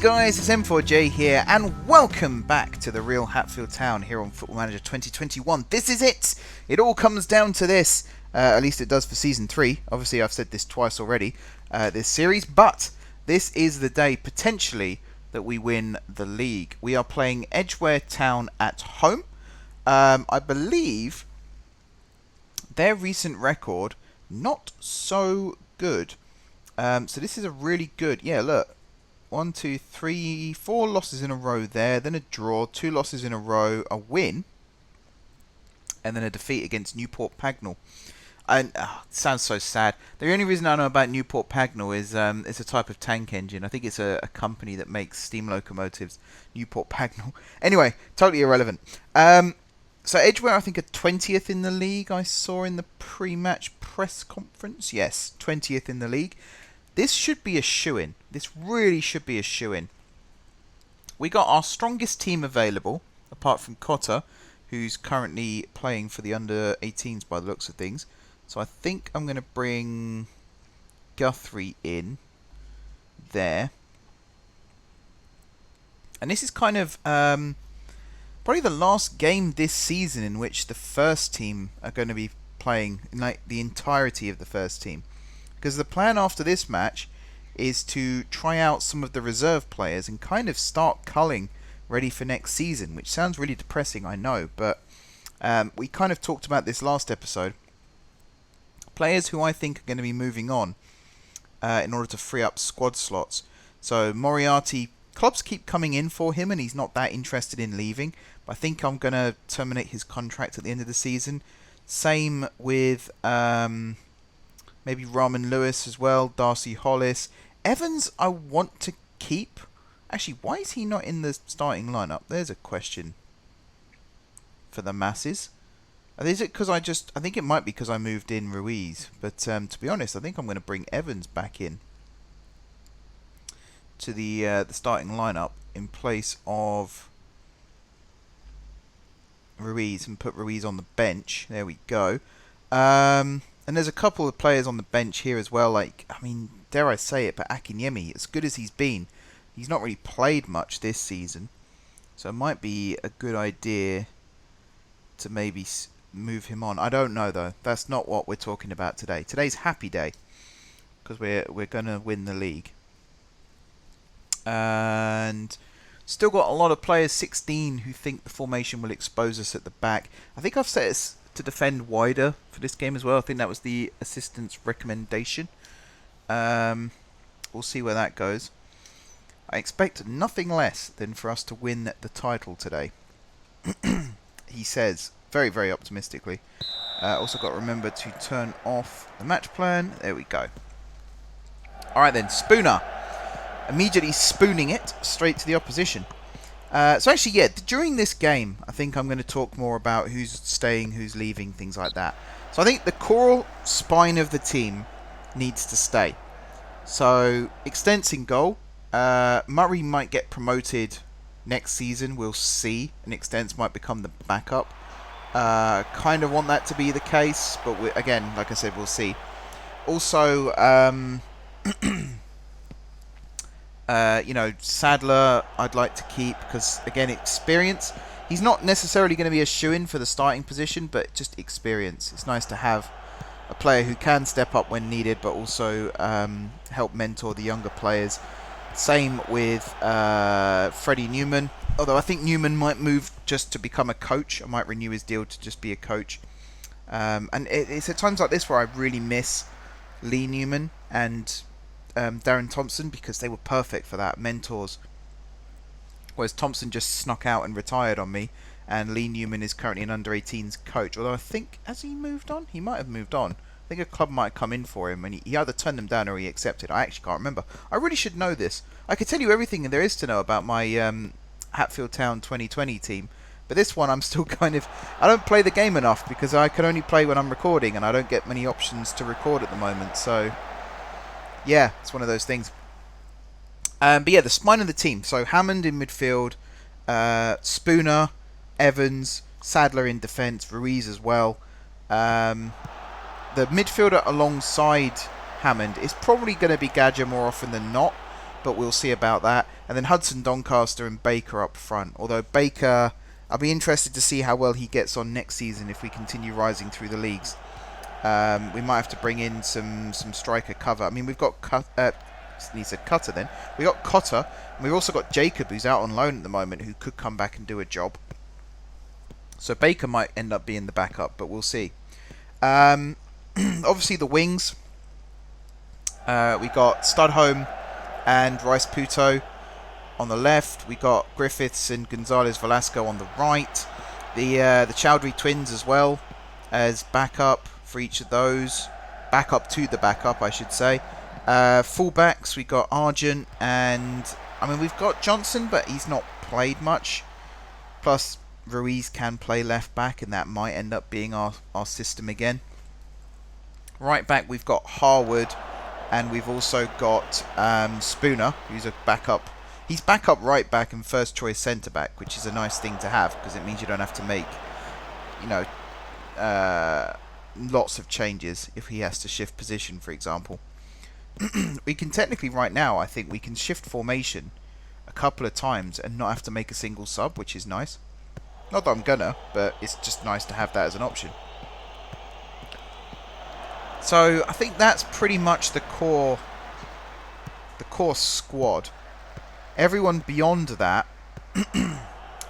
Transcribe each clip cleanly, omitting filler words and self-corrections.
guys, it's M4J here, and welcome back to the Real Hatfield Town here on Football Manager 2021. This is it! It all comes down to this, at least it does for Season 3. Obviously, I've said this twice already, this series, but this is the day, potentially, that we win the league. We are playing Edgware Town at home. I believe their recent record, not so good. So this is a really good, yeah, look. 1, 2, 3, 4 losses in a row there, then a draw, 2 losses in a row, a win, and then a defeat against Newport Pagnell. And it sounds so sad. The only reason I know about Newport Pagnell is it's a type of tank engine. I think it's a company that makes steam locomotives. Newport Pagnell. Anyway, totally irrelevant. So Edgware, I think, are 20th in the league. I saw in the pre-match press conference. Yes, 20th in the league. This should be a shoo-in. This really should be a shoo-in. We got our strongest team available, apart from Cotter, who's currently playing for the under-18s by the looks of things. So I think I'm going to bring Guthrie in there. And this is kind of probably the last game this season in which the first team are going to be playing, like the entirety of the first team. Because the plan after this match is to try out some of the reserve players and kind of start culling ready for next season, which sounds really depressing, I know, but we kind of talked about this last episode. Players who I think are going to be moving on in order to free up squad slots. So Moriarty, clubs keep coming in for him and he's not that interested in leaving, but I think I'm going to terminate his contract at the end of the season. Same with maybe Raman Lewis as well, Darcy Hollis. Evans I want to keep. Actually, why is he not in the starting lineup? There's a question for the masses. Is it because I think it might be because I moved in Ruiz. But to be honest, I think I'm going to bring Evans back in to the starting lineup in place of Ruiz and put Ruiz on the bench. There we go. And there's a couple of players on the bench here as well, like, I mean, dare I say it, but Akinyemi, as good as he's been, he's not really played much this season. So it might be a good idea to maybe move him on. I don't know, though. That's not what we're talking about today. Today's happy day, because we're going to win the league. And still got a lot of players, 16, who think the formation will expose us at the back. I think I've set us to defend wider for this game as well. I think that was the assistant's recommendation. We'll see where that goes. I expect nothing less than for us to win the title today. He says, very, very optimistically. Also got to remember to turn off the match plan. There we go. Alright then, Spooner. Immediately spooning it straight to the opposition. So actually, yeah, during this game, I think I'm going to talk more about who's staying, who's leaving, things like that. So I think the core spine of the team needs to stay. So, Extents in goal. Murray might get promoted next season, we'll see. And Extents might become the backup. Kind of want that to be the case, but again, like I said, we'll see. Also, you know, Sadler I'd like to keep because, again, experience. He's not necessarily going to be a shoo-in for the starting position, but just experience. It's nice to have a player who can step up when needed, but also help mentor the younger players. Same with Freddie Newman, although I think Newman might move just to become a coach. I might renew his deal to just be a coach. And it's at times like this where I really miss Lee Newman and Darren Thompson, because they were perfect for that, mentors. Whereas Thompson just snuck out and retired on me, and Lee Newman is currently an under-18s coach. Although I think, has he moved on? He might have moved on. I think a club might come in for him, and he either turned them down or he accepted. I actually can't remember. I really should know this. I could tell you everything there is to know about my Hatfield Town 2020 team, but this one I'm still kind of... I don't play the game enough because I can only play when I'm recording, and I don't get many options to record at the moment, so... yeah, it's one of those things. But yeah, the spine of the team. So Hammond in midfield, Spooner, Evans, Sadler in defence, Ruiz as well. The midfielder alongside Hammond is probably going to be Gadger more often than not. but we'll see about that. And then Hudson, Doncaster and Baker up front. Although Baker, I'll be interested to see how well he gets on next season if we continue rising through the leagues. We might have to bring in some striker cover. I mean, we've got he said Cutter then. We got Cotter, and we've also got Jacob, who's out on loan at the moment, who could come back and do a job. So Baker might end up being the backup, but we'll see. Obviously the wings. We got Studholme and Rice Puto on the left. We got Griffiths and Gonzalez Velasco on the right. The Chowdhury twins as well as backup for each of those. Backup to the backup, I should say. Fullbacks, we got Argent and... I mean, we've got Johnson, but he's not played much. Plus, Ruiz can play left back, and that might end up being our system again. Right back, we've got Harwood, and we've also got Spooner, who's a backup. He's backup right back and first choice centre back, which is a nice thing to have because it means you don't have to make, you know, lots of changes if he has to shift position, for example. We can technically right now, I think we can shift formation a couple of times and not have to make a single sub, which is nice. Not that I'm gonna, but it's just nice to have that as an option. So I think that's pretty much the core squad. Everyone beyond that,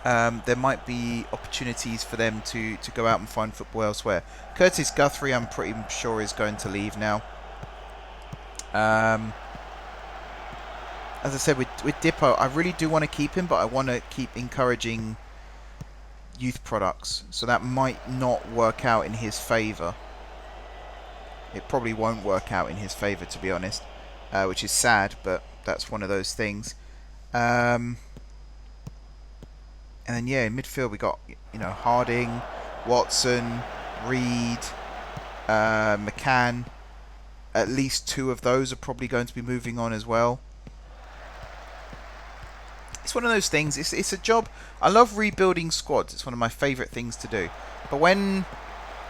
there might be opportunities for them to go out and find football elsewhere. Curtis Guthrie, I'm pretty sure, is going to leave now. As I said, with Dippo, I really do want to keep him, but I want to keep encouraging youth products. So that might not work out in his favour. It probably won't work out in his favour, to be honest, which is sad, but that's one of those things. And then, yeah, in midfield we got, you know, Harding, Watson, Reed, McCann. At least two of those are probably going to be moving on as well. It's one of those things. It's a job. I love rebuilding squads. It's one of my favourite things to do. But when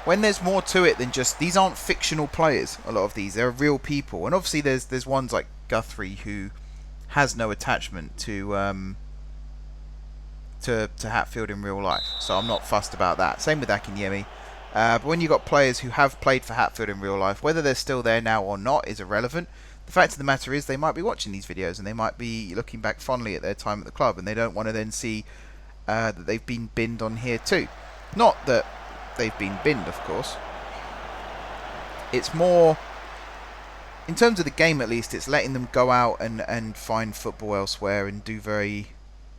there's more to it than just... These aren't fictional players, a lot of these. They're real people. And obviously there's ones like Guthrie who has no attachment to Hatfield in real life. So I'm not fussed about that. Same with Akinyemi. But when you've got players who have played for Hatfield in real life, whether they're still there now or not is irrelevant. The fact of the matter is they might be watching these videos and they might be looking back fondly at their time at the club, and they don't want to then see that they've been binned on here too. Not that they've been binned, of course. It's more, in terms of the game at least, it's letting them go out and find football elsewhere and do very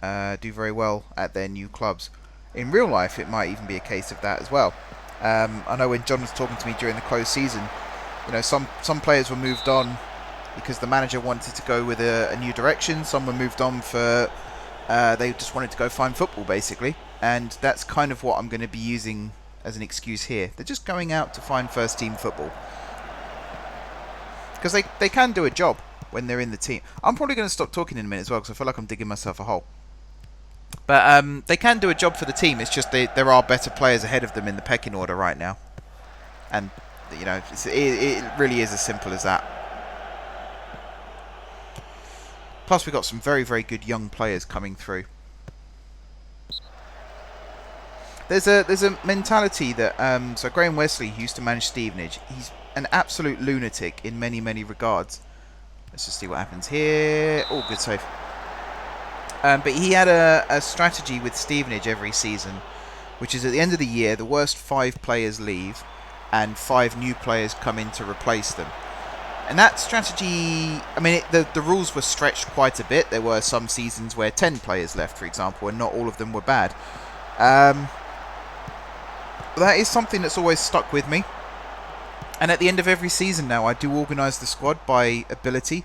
well at their new clubs. In real life, it might even be a case of that as well. I know when John was talking to me during the closed season, you know, some players were moved on because the manager wanted to go with a new direction. Some were moved on for they just wanted to go find football, basically. And that's kind of what I'm going to be using as an excuse here. They're just going out to find first team football. Because they can do a job when they're in the team. I'm probably going to stop talking in a minute as well because I feel like I'm digging myself a hole. But they can do a job for the team. It's just there are better players ahead of them in the pecking order right now. And, you know, it really is as simple as that. Plus, we've got some very, very good young players coming through. There's a mentality that... so Graham Wesley, who used to manage Stevenage, he's an absolute lunatic in many, many regards. Let's just see what happens here. Oh, good save. But he had a strategy with Stevenage every season, which is at the end of the year, the worst 5 players leave and 5 new players come in to replace them. And that strategy, I mean, the rules were stretched quite a bit. There were some seasons where 10 players left, for example, and not all of them were bad. That is something that's always stuck with me. And at the end of every season now, I do organise the squad by ability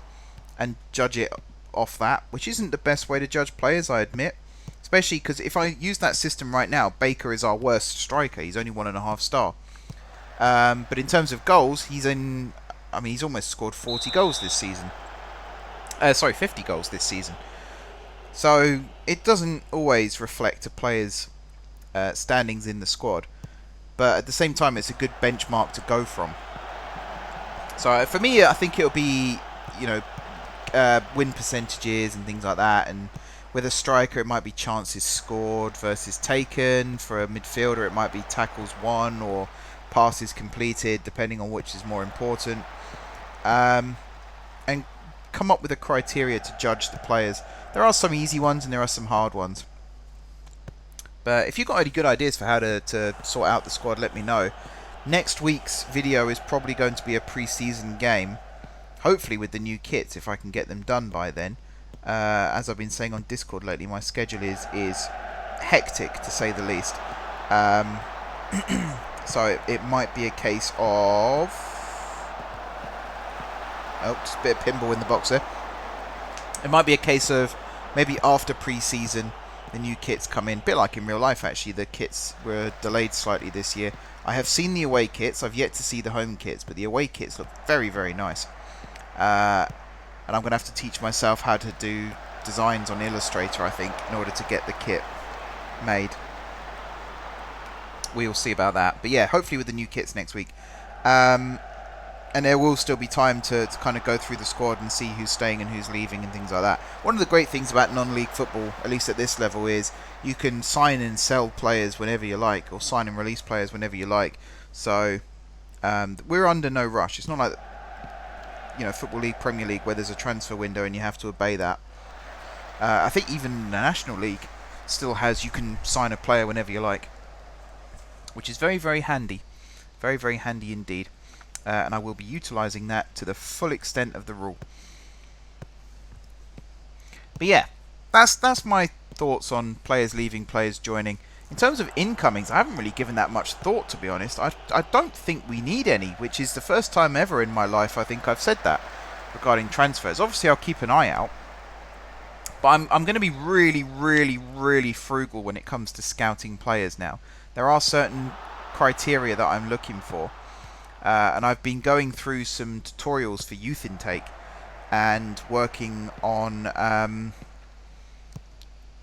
and judge it off that, which isn't the best way to judge players, I admit. Especially because if I use that system right now, Baker is our worst striker. He's only 1.5 star. But in terms of goals, he's almost scored 40 goals this season. 50 goals this season. So it doesn't always reflect a player's standings in the squad. But at the same time, it's a good benchmark to go from. So for me, I think it'll be, you know, win percentages and things like that. And with a striker, it might be chances scored versus taken. For a midfielder, it might be tackles won or passes completed, depending on which is more important. And come up with a criteria to judge the players. There are some easy ones and there are some hard ones. But if you've got any good ideas for how to sort out the squad, let me know. Next week's video is probably going to be a pre-season game. Hopefully with the new kits, if I can get them done by then. As I've been saying on Discord lately, my schedule is hectic, to say the least. So it might be a case of... Oh, just a bit of pinball in the box there. It might be a case of maybe after pre-season, the new kits come in. A bit like in real life, actually. The kits were delayed slightly this year. I have seen the away kits. I've yet to see the home kits, but the away kits look very, very nice. And I'm going to have to teach myself how to do designs on Illustrator, I think, in order to get the kit made. We'll see about that. But yeah, hopefully with the new kits next week. And there will still be time to kind of go through the squad and see who's staying and who's leaving and things like that. One of the great things about non-league football, at least at this level, is you can sign and sell players whenever you like, or sign and release players whenever you like. So we're under no rush. It's not like, you know, Football League, Premier League, where there's a transfer window and you have to obey that. I think even the National League still has, you can sign a player whenever you like, which is very, very handy. Very, very handy indeed. And I will be utilising that to the full extent of the rule. But yeah, that's my thoughts on players leaving, players joining. In terms of incomings, I haven't really given that much thought, to be honest. I don't think we need any, which is the first time ever in my life I think I've said that regarding transfers. Obviously, I'll keep an eye out. But I'm going to be really, really, really frugal when it comes to scouting players now. There are certain criteria that I'm looking for. And I've been going through some tutorials for youth intake and working on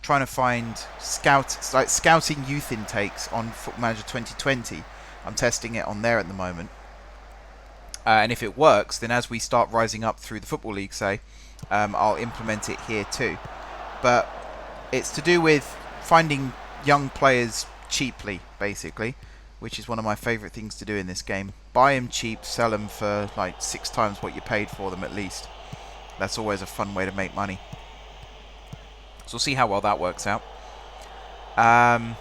trying to find scouting youth intakes on Football Manager 2020. I'm testing it on there at the moment. And if it works, then as we start rising up through the Football League, say, I'll implement it here too. But it's to do with finding young players cheaply, basically, which is one of my favourite things to do in this game. Buy them cheap, sell them for like 6 times what you paid for them at least. That's always a fun way to make money. So we'll see how well that works out. And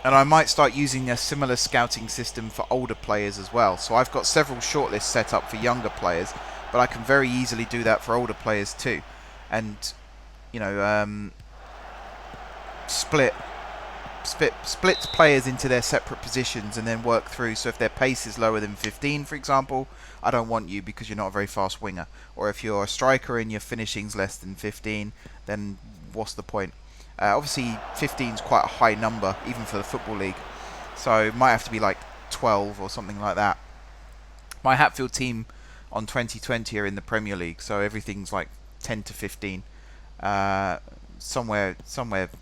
I might start using a similar scouting system for older players as well. So I've got several shortlists set up for younger players, but I can very easily do that for older players too. And, you know, split players into their separate positions and then work through. So if their pace is lower than 15, for example, I don't want you because you're not a very fast winger. Or if you're a striker and your finishing's less than 15, then what's the point? Obviously 15 is quite a high number even for the Football League, so it might have to be like 12 or something like that. My Hatfield team on 2020 are in the Premier League, so everything's like 10 to 15, somewhere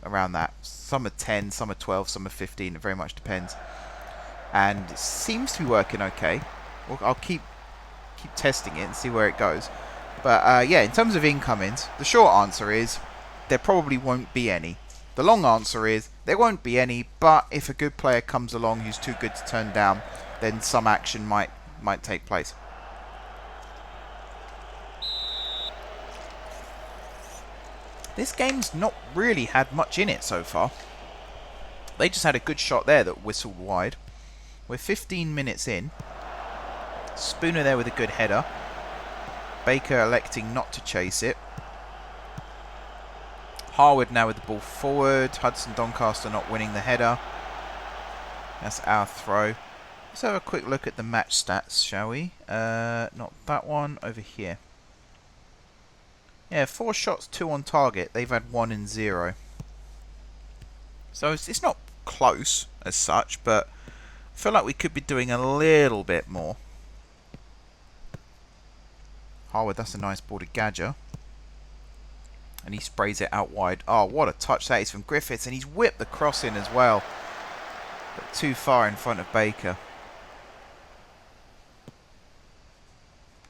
around that. Some are 10, some are 12, some are 15. It very much depends, and it seems to be working okay. I'll keep testing it and see where it goes. But yeah, in terms of incomings, the short answer is there probably won't be any. The long answer is there won't be any, but if a good player comes along who's too good to turn down, then some action might take place. This game's not really had much in it so far. They just had a good shot there that whistled wide. We're 15 minutes in. Spooner there with a good header. Baker electing not to chase it. Harwood now with the ball forward. Hudson Doncaster not winning the header. That's our throw. Let's have a quick look at the match stats, shall we? Not that one, over here. Yeah, 4 shots, 2 on target. They've had 1 and 0. So it's not close as such, but I feel like we could be doing a little bit more. Harwood, that's a nice ball to Gadger. And he sprays it out wide. Oh, what a touch that is from Griffiths. And he's whipped the cross in as well. But too far in front of Baker.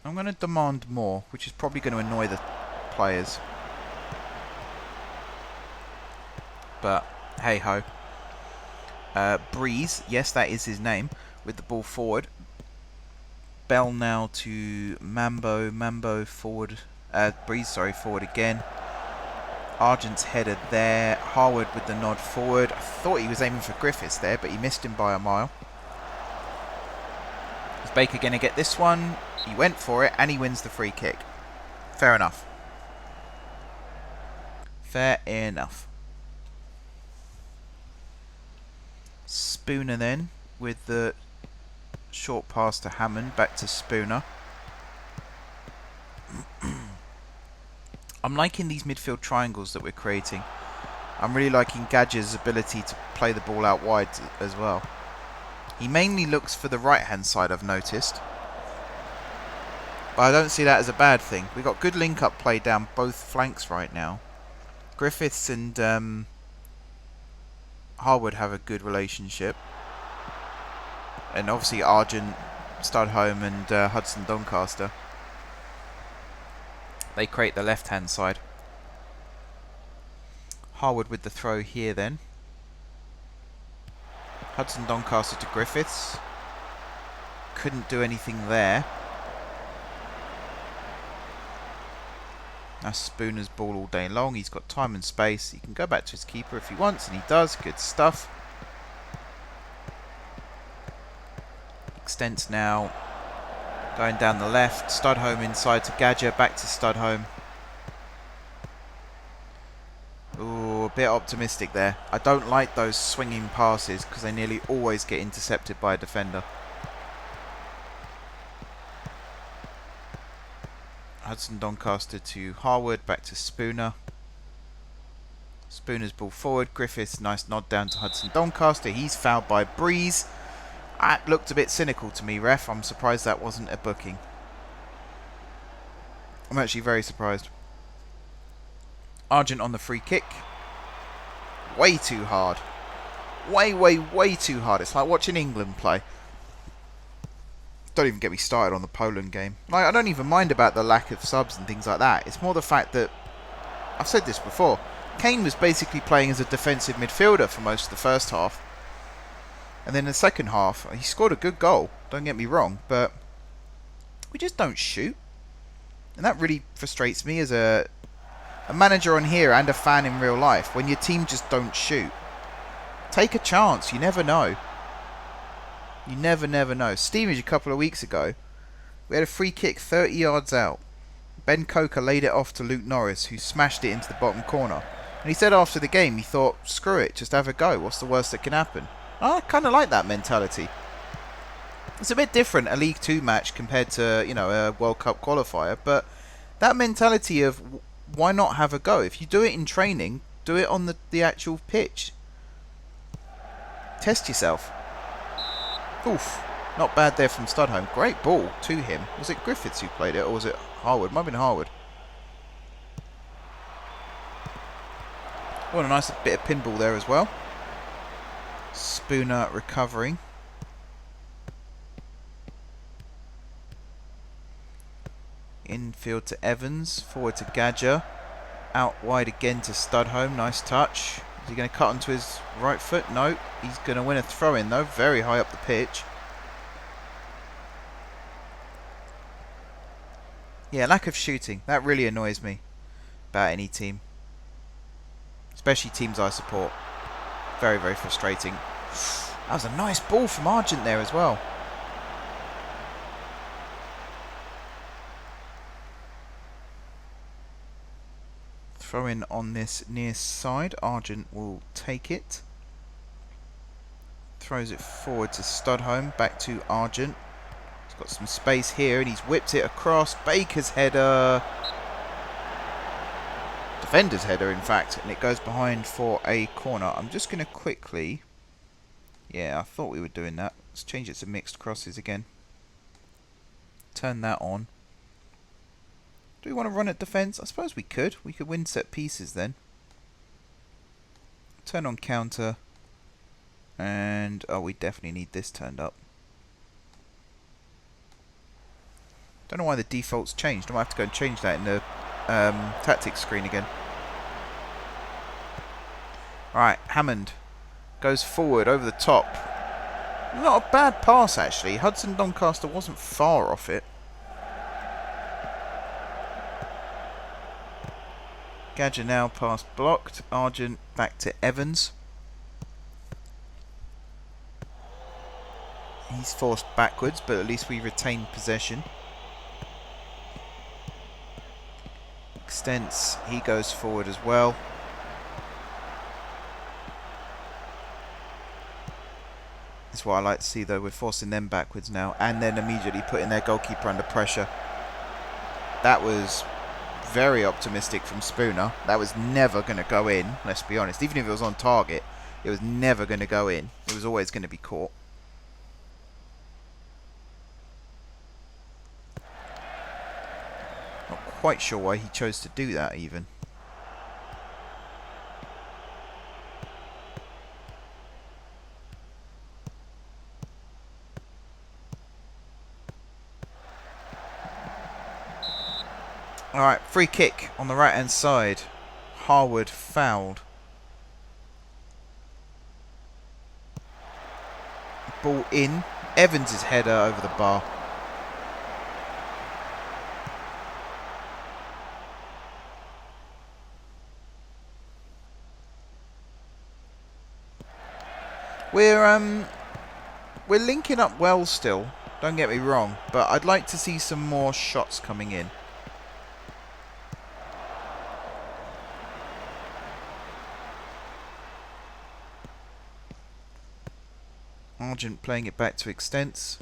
I'm going to demand more, which is probably going to annoy the players. But, hey-ho. Breeze, yes, that is his name, with the ball forward. Bell now to Mambo. Mambo forward. Breeze, sorry, forward again. Argent's header there. Harwood with the nod forward. I thought he was aiming for Griffiths there, but he missed him by a mile. Is Baker going to get this one? He went for it, and he wins the free kick. Fair enough. Fair enough. Spooner then, with the short pass to Hammond, back to Spooner. I'm liking these midfield triangles that we're creating. I'm really liking Gadger's ability to play the ball out wide as well. He mainly looks for the right-hand side, I've noticed. But I don't see that as a bad thing. We've got good link-up play down both flanks right now. Griffiths and Harwood have a good relationship. And obviously Argent, Studholme and Hudson Doncaster. They create the left-hand side. Harwood with the throw here then. Hudson Doncaster to Griffiths. Couldn't do anything there. That's Spooner's ball all day long. He's got time and space. He can go back to his keeper if he wants, and he does. Good stuff. Extents now. Going down the left. Studholme inside to Gadger. Back to Studholme. Ooh, a bit optimistic there. I don't like those swinging passes because they nearly always get intercepted by a defender. Hudson Doncaster to Harwood. Back to Spooner. Spooner's ball forward. Griffiths, nice nod down to Hudson Doncaster. He's fouled by Breeze. That looked a bit cynical to me, ref. I'm surprised that wasn't a booking. I'm actually very surprised. Argent on the free kick. Way too hard. Way too hard. It's like watching England play. Don't even get me started on the Poland game. Like, I don't even mind about the lack of subs and things like that. It's more the fact that, I've said this before, Kane was basically playing as a defensive midfielder for most of the first half. And then in the second half, he scored a good goal, don't get me wrong, but we just don't shoot. And that really frustrates me as a manager on here and a fan in real life, when your team just don't shoot. Take a chance, you never know. You never know. Stevenage a couple of weeks ago, we had a free kick 30 yards out. Ben Coker laid it off to Luke Norris, who smashed it into the bottom corner. And he said after the game, he thought, screw it, just have a go, what's the worst that can happen? I kind of like that mentality. It's a bit different, a League 2 match compared to, you know, a World Cup qualifier, but that mentality of why not have a go? If you do it in training, do it on the actual pitch. Test yourself. Oof. Not bad there from Studholme. Great ball to him. Was it Griffiths who played it, or was it Harwood? Might have been Harwood. What a nice bit of pinball there as well. Spooner recovering. Infield to Evans. Forward to Gadger. Out wide again to Studholme. Nice touch. Is he going to cut onto his right foot? No. He's going to win a throw-in though. Very high up the pitch. Yeah, lack of shooting. That really annoys me about any team. Especially teams I support. Very frustrating. That was a nice ball from Argent there as well. Throw in on this near side. Argent will take it. Throws it forward to Studholme. Back to Argent. He's got some space here and he's whipped it across. Baker's header. Defender's header, in fact. And it goes behind for a corner. I'm just going to quickly... Yeah, I thought we were doing that. Let's change it to mixed crosses again. Turn that on. Do we want to run at defence? I suppose we could. We could win set pieces then. Turn on counter. And, oh, we definitely need this turned up. Don't know why the default's changed. I might have to go and change that in the tactics screen again. Alright, Hammond goes forward over the top. Not a bad pass, actually. Hudson Doncaster wasn't far off it. Gadger now pass blocked. Argent back to Evans. He's forced backwards, but at least we retain possession. Extents, he goes forward as well. That's what I like to see, though. We're forcing them backwards now, and then immediately putting their goalkeeper under pressure. That was very optimistic from Spooner. That was never going to go in, let's be honest. Even if it was on target, it was never going to go in. It was always going to be caught. Not quite sure why he chose to do that, even. Alright, free kick on the right hand side. Harwood fouled. Ball in. Evans' header over the bar. We're linking up well still, don't get me wrong, but I'd like to see some more shots coming in. Argent playing it back to Extents.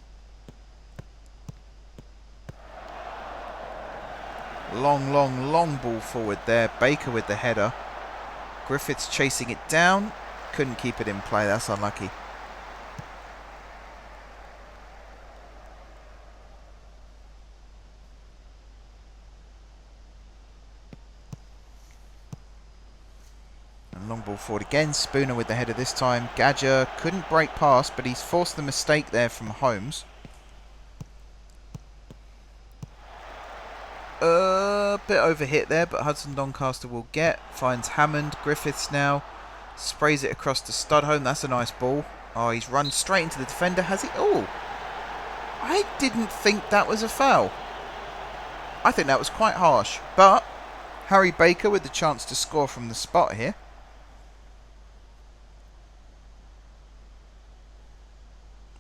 Long ball forward there. Baker with the header. Griffiths chasing it down. Couldn't keep it in play. That's unlucky. Long ball forward again. Spooner with the header this time. Gadger couldn't break past, but he's forced the mistake there from Holmes. Bit overhit there, but Hudson Doncaster will get. Finds Hammond. Griffiths now. Sprays it across to Studholme. That's a nice ball. Oh, he's run straight into the defender. Has he? Oh! I didn't think that was a foul. I think that was quite harsh. But Harry Baker with the chance to score from the spot here.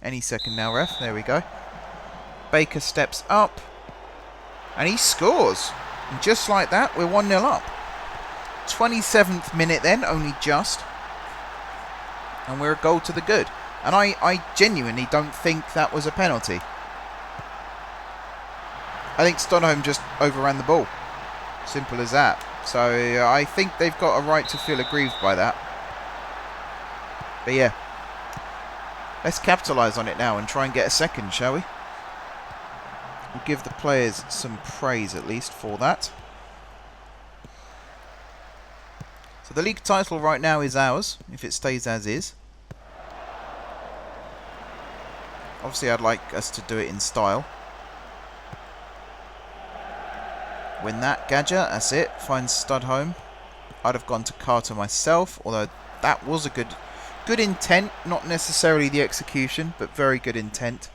Any second now, ref. There we go. Baker steps up. And he scores. And just like that, we're 1-0 up. 27th minute then, only just. And we're a goal to the good. And I genuinely don't think that was a penalty. I think Studholme just overran the ball. Simple as that. So I think they've got a right to feel aggrieved by that. But yeah. Let's capitalise on it now and try and get a second, shall we? We'll give the players some praise at least for that. So the league title right now is ours, if it stays as is. Obviously I'd like us to do it in style. Win that, Gadger, that's it. Finds Studholme. I'd have gone to Carter myself, although that was a good intent, not necessarily the execution, but very good intent.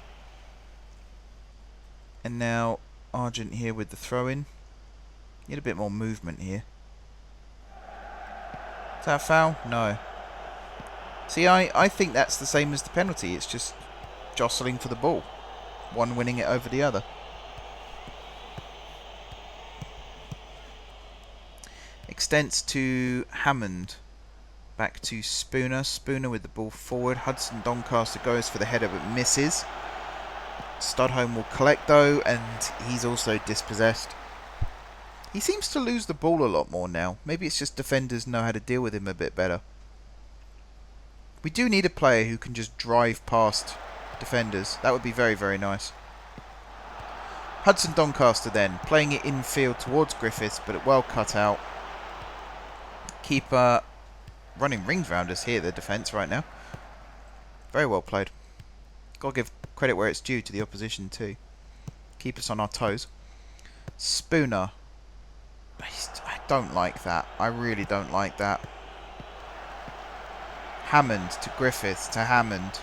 And now Argent here with the throw-in. Need a bit more movement here. Is that a foul? No. See, I think that's the same as the penalty. It's just jostling for the ball. One winning it over the other. Extents to Hammond. Back to Spooner. Spooner with the ball forward. Hudson Doncaster goes for the header but misses. Studholme will collect though, and he's also dispossessed. He seems to lose the ball a lot more now. Maybe it's just defenders know how to deal with him a bit better. We do need a player who can just drive past defenders. That would be very, very nice. Hudson Doncaster then, playing it infield towards Griffiths, but well cut out. Keeper running rings round us here, the defence right now. Very well played. Got to give credit where it's due to the opposition too. keep us on our toes. Spooner. I don't like that. I really don't like that. Hammond to Griffiths to Hammond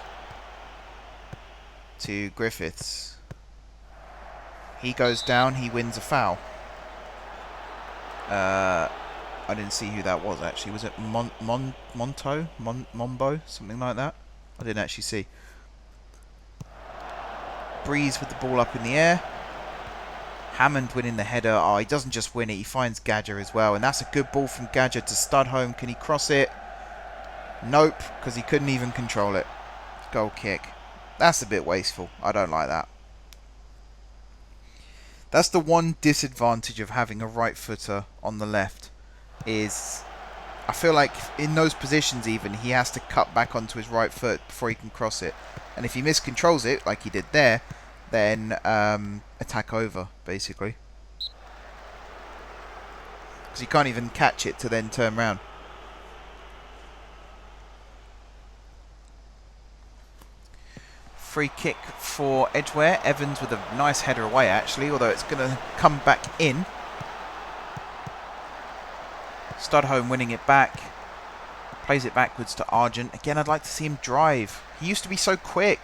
to Griffiths. He goes down. He wins a foul. I didn't see who that was actually. Was it Mombo? Something like that? I didn't actually see. Breeze with the ball up in the air. Hammond winning the header. Oh, he doesn't just win it. He finds Gadger as well. And that's a good ball from Gadger to Studholme. Can he cross it? Nope, because he couldn't even control it. Goal kick. That's a bit wasteful. I don't like that. That's the one disadvantage of having a right footer on the left. Is I feel like in those positions even, he has to cut back onto his right foot before he can cross it. And if he miscontrols it, like he did there, then attack over, basically. Because he can't even catch it to then turn round. Free kick for Edgware. Evans with a nice header away, actually, although it's going to come back in. Studholme winning it back. Plays it backwards to Argent. Again, I'd like to see him drive. He used to be so quick.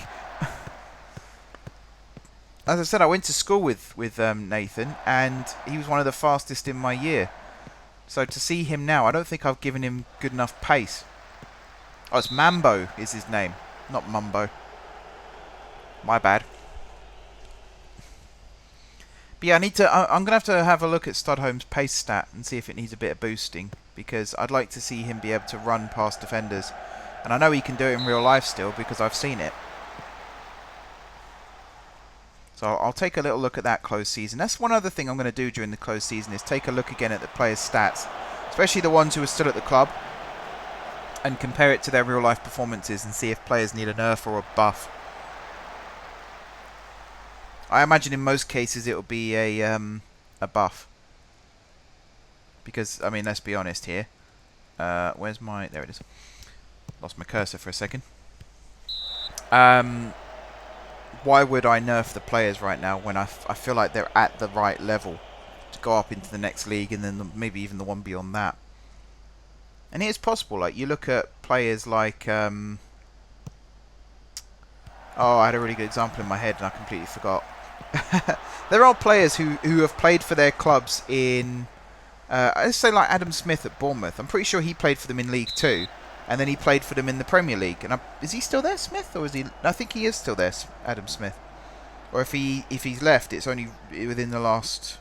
As I said, I went to school with Nathan, and he was one of the fastest in my year. So to see him now, I don't think I've given him good enough pace. Oh, it's Mambo is his name, not Mumbo. My bad. But yeah, I'm going to have a look at Studholme's pace stat and see if it needs a bit of boosting, because I'd like to see him be able to run past defenders. And I know he can do it in real life still, because I've seen it. So I'll take a little look at that closed season. That's one other thing I'm going to do during the closed season, is take a look again at the players' stats, especially the ones who are still at the club, and compare it to their real life performances and see if players need a nerf or a buff. I imagine in most cases it will be a buff. Because, I mean, let's be honest here. Where's my... There it is. Lost my cursor for a second. Why would I nerf the players right now when I feel like they're at the right level to go up into the next league, and then maybe even the one beyond that? And it is possible. Like, you look at players like... oh, I had a really good example in my head and I completely forgot. There are players who have played for their clubs in... let's say like Adam Smith at Bournemouth. I'm pretty sure he played for them in League 2. And then he played for them in the Premier League. And is he still there, Smith? Or is he... I think he is still there, Adam Smith. Or if he's left, it's only within the last,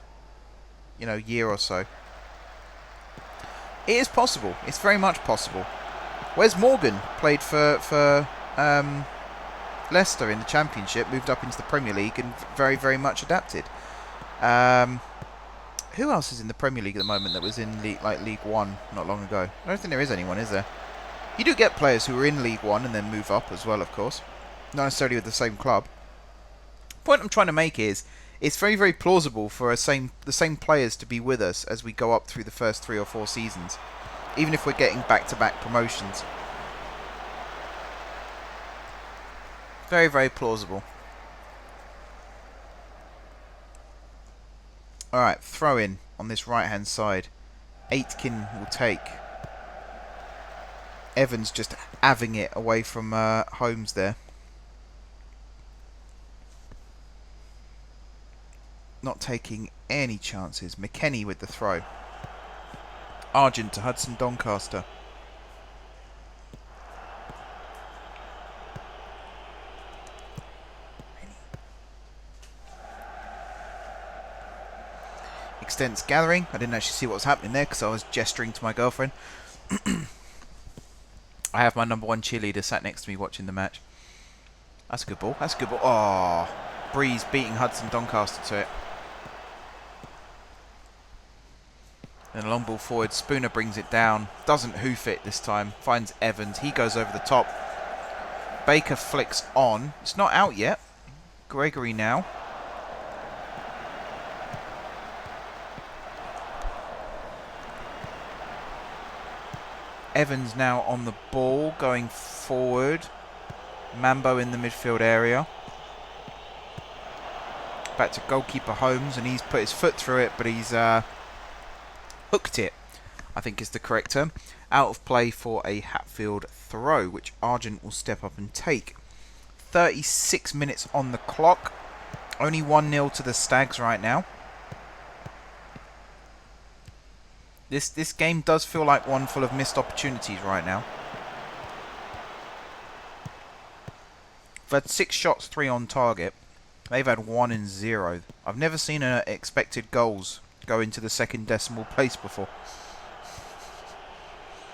year or so. It is possible. It's very much possible. Wes Morgan played for Leicester in the Championship, moved up into the Premier League, and very, very much adapted. Who else is in the Premier League at the moment that was in League 1 not long ago? I don't think there is anyone, is there? You do get players who are in League 1 and then move up as well, of course. Not necessarily with the same club. The point I'm trying to make is, it's very, very plausible for the same players to be with us as we go up through the first 3 or 4 seasons. Even if we're getting back-to-back promotions. Very, very plausible. Alright, throw in on this right-hand side. Aitken will take. Evans just having it away from Holmes there. Not taking any chances. McKennie with the throw. Argent to Hudson Doncaster. Extents gathering. I didn't actually see what was happening there because I was gesturing to my girlfriend. I have my number 1 cheerleader sat next to me watching the match. That's a good ball. That's a good ball. Oh, Breeze beating Hudson Doncaster to it. Then a long ball forward. Spooner brings it down. Doesn't hoof it this time. Finds Evans. He goes over the top. Baker flicks on. It's not out yet. Gregory now. Evans now on the ball, going forward. Mambo in the midfield area. Back to goalkeeper Holmes, and he's put his foot through it, but he's hooked it, I think is the correct term. Out of play for a Hatfield throw, which Argent will step up and take. 36 minutes on the clock. Only 1-0 to the Stags right now. This game does feel like one full of missed opportunities right now. We've had 6 shots, 3 on target. They've had 1 and 0. I've never seen expected goals go into the second decimal place before.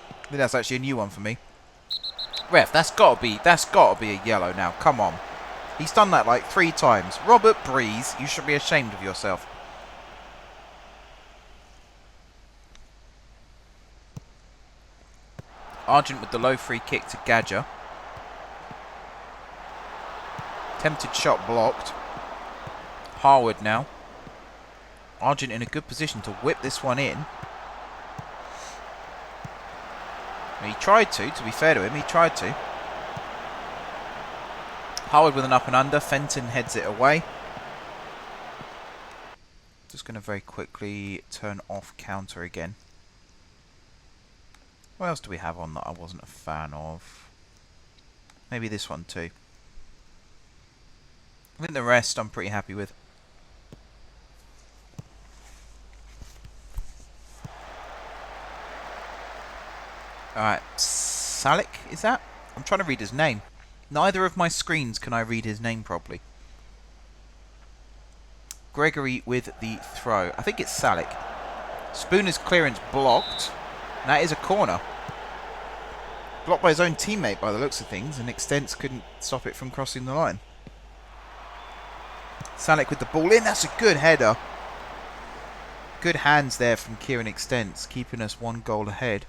I think that's actually a new one for me. Ref, that's gotta be a yellow now. Come on. He's done that like 3 times. Robert Breeze, you should be ashamed of yourself. Argent with the low free kick to Gadger. Tempted shot blocked. Harwood now. Argent in a good position to whip this one in. He tried to be fair to him, he tried to. Harwood with an up and under. Fenton heads it away. Just going to very quickly turn off counter again. What else do we have on that I wasn't a fan of? Maybe this one too. I think the rest I'm pretty happy with. Alright, Salik, is that? I'm trying to read his name. Neither of my screens can I read his name properly. Gregory with the throw. I think it's Salik. Spooner's clearance blocked. That is a corner. Blocked by his own teammate by the looks of things, and Extents couldn't stop it from crossing the line. Salik with the ball in. That's a good header. Good hands there from Kieran Extents, keeping us 1 goal ahead.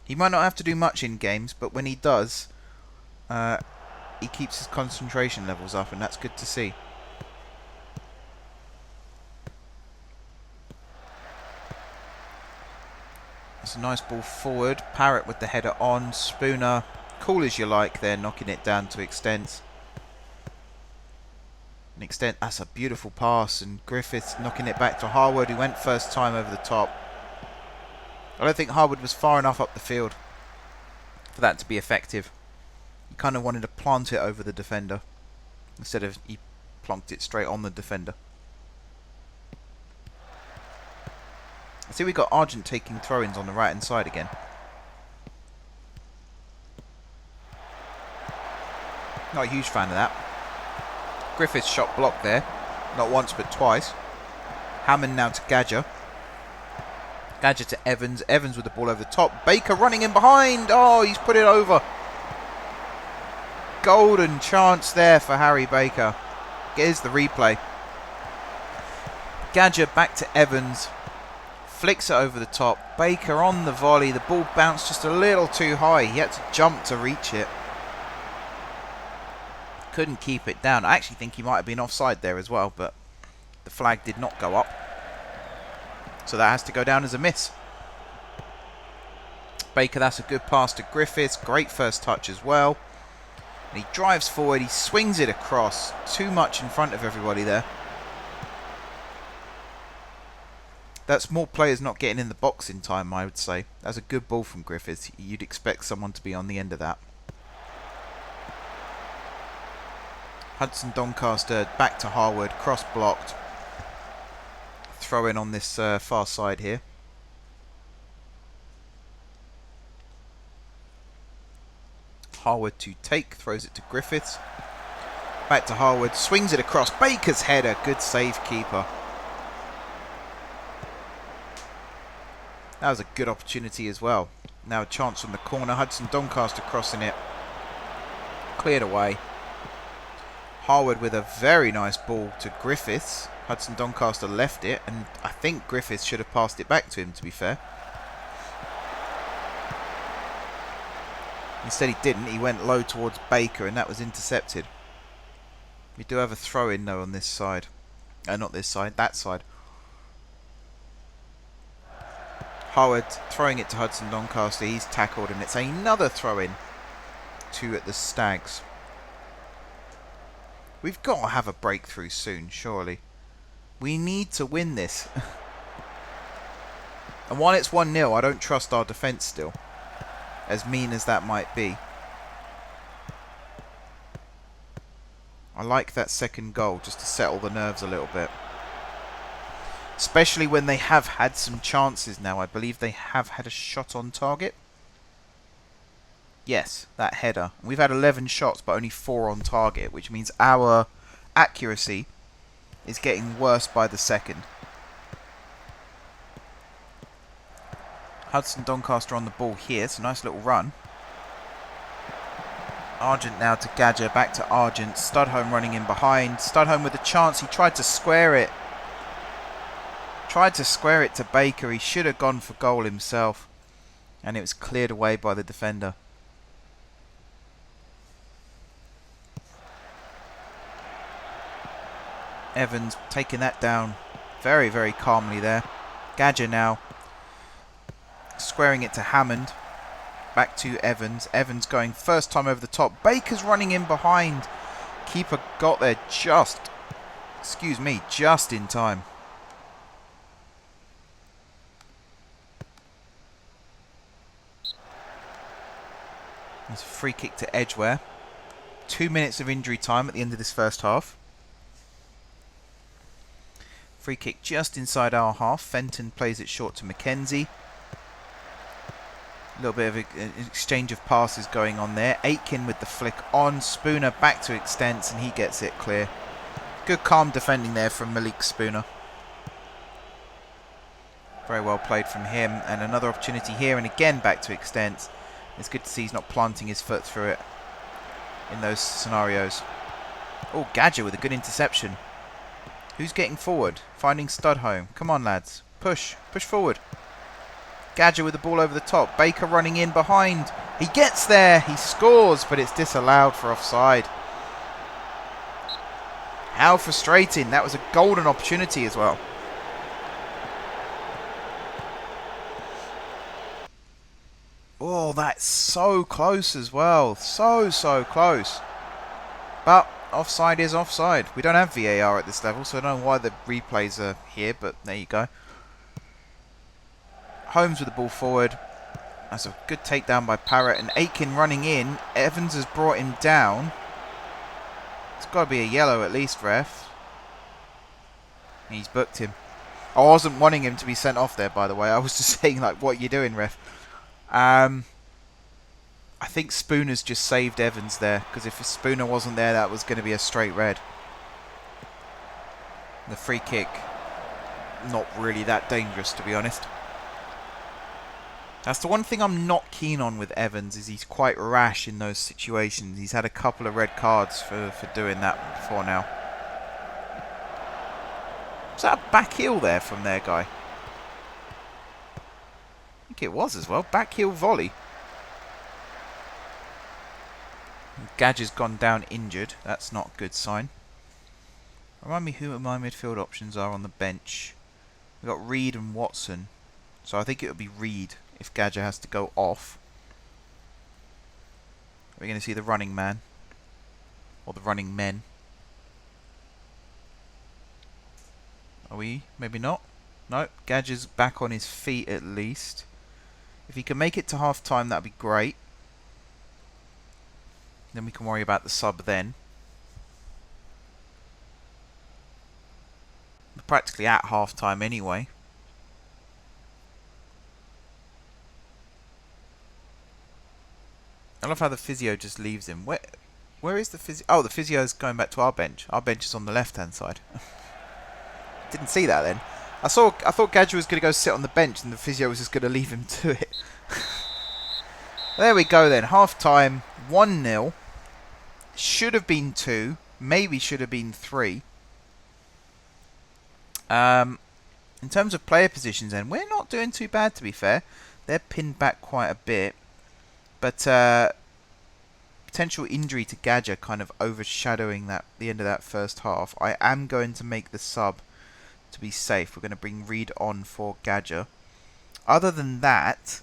He might not have to do much in games, but when he does, he keeps his concentration levels up, and that's good to see. That's a nice ball forward. Parrott with the header on. Spooner, cool as you like there, knocking it down to Extents. An Extent, that's a beautiful pass, and Griffiths knocking it back to Harwood, who went first time over the top. I don't think Harwood was far enough up the field for that to be effective. He kind of wanted to plant it over the defender instead of he plonked it straight on the defender. I see we got Argent taking throw-ins on the right hand side again. Not a huge fan of that. Griffith's shot blocked there, not once but twice. Hammond now to Gadger. Gadger to Evans. Evans with the ball over the top. Baker running in behind. Oh, he's put it over. Golden chance there for Harry Baker. Here's the replay. Gadger back to Evans. Flicks it over the top. Baker on the volley. The ball bounced just a little too high. He had to jump to reach it. Couldn't keep it down. I actually think he might have been offside there as well, but the flag did not go up. So that has to go down as a miss. Baker, that's a good pass to Griffiths. Great first touch as well. And he drives forward. He swings it across. Too much in front of everybody there. That's more players not getting in the box in time, I would say. That's a good ball from Griffiths. You'd expect someone to be on the end of that. Hudson Doncaster back to Harwood. Cross blocked. Throw in on this far side here. Harwood to take. Throws it to Griffiths. Back to Harwood. Swings it across. Baker's header. Good save, keeper. That was a good opportunity as well. Now a chance from the corner. Hudson Doncaster crossing it. Cleared away. Harwood with a very nice ball to Griffiths. Hudson Doncaster left it, and I think Griffiths should have passed it back to him, to be fair. Instead he didn't. He went low towards Baker, and that was intercepted. We do have a throw-in, though, on this side. Not this side, that side. Harwood throwing it to Hudson Doncaster. He's tackled, and it's another throw-in to the Stags. We've got to have a breakthrough soon, surely. We need to win this. And while it's 1-0, I don't trust our defence still. As mean as that might be. I like that second goal just to settle the nerves a little bit. Especially when they have had some chances now. I believe they have had a shot on target. Yes, that header. We've had 11 shots but only 4 on target, which means our accuracy is getting worse by the second. Hudson Doncaster on the ball here. It's a nice little run. Argent now to Gadger, back to Argent. Studholme running in behind. Studholme with a chance. He tried to square it. Tried to square it to Baker. He should have gone for goal himself. And it was cleared away by the defender. Evans taking that down very, very calmly there. Gadger now squaring it to Hammond. Back to Evans. Evans going first time over the top. Baker's running in behind. Keeper got there just in time. There's a free kick to Edgware. 2 minutes of injury time at the end of this first half. Free kick just inside our half. Fenton plays it short to Mackenzie. A little bit of an exchange of passes going on there. Aitken with the flick on. Spooner back to Extents and he gets it clear. Good calm defending there from Malik Spooner. Very well played from him. And another opportunity here and again back to Extents. It's good to see he's not planting his foot through it in those scenarios. Oh, Gadger with a good interception. Who's getting forward? Finding Studholme. Come on, lads. Push. Push forward. Gadger with the ball over the top. Baker running in behind. He gets there. He scores, but it's disallowed for offside. How frustrating. That was a golden opportunity as well. Oh, that's so close as well. So close. But offside is offside. We don't have VAR at this level, so I don't know why the replays are here, but there you go. Holmes with the ball forward. That's a good takedown by Parrott. And Aitken running in. Evans has brought him down. It's got to be a yellow at least, ref. He's booked him. I wasn't wanting him to be sent off there, by the way. I was just saying, like, what are you doing, ref? I think Spooner's just saved Evans there. Because if Spooner wasn't there, that was going to be a straight red. The free kick, not really that dangerous, to be honest. That's the one thing I'm not keen on with Evans, is he's quite rash in those situations. He's had a couple of red cards for doing that before now. Was that a back heel there from their guy? I think it was as well. Back heel volley. Gadger's gone down injured. That's not a good sign. Remind me who my midfield options are on the bench. We've got Reed and Watson. So I think it would be Reed if Gadger has to go off. We're going to see the running man. Or the running men. Are we? Maybe not. No, Gadger's back on his feet at least. If he can make it to half time, that'd be great. Then we can worry about the sub then. We're practically at half time anyway. I love how the physio just leaves him. Where is the physio? Oh, the physio is going back to our bench. Our bench is on the left-hand side. Didn't see that then. I thought Gadger was going to go sit on the bench and the physio was just going to leave him to it. There we go then. Half time, 1-0. Should have been 2. Maybe should have been 3. In terms of player positions then, we're not doing too bad, to be fair. They're pinned back quite a bit. But potential injury to Gadger kind of overshadowing the end of that first half. I am going to make the sub to be safe. We're going to bring Reed on for Gadger. Other than that,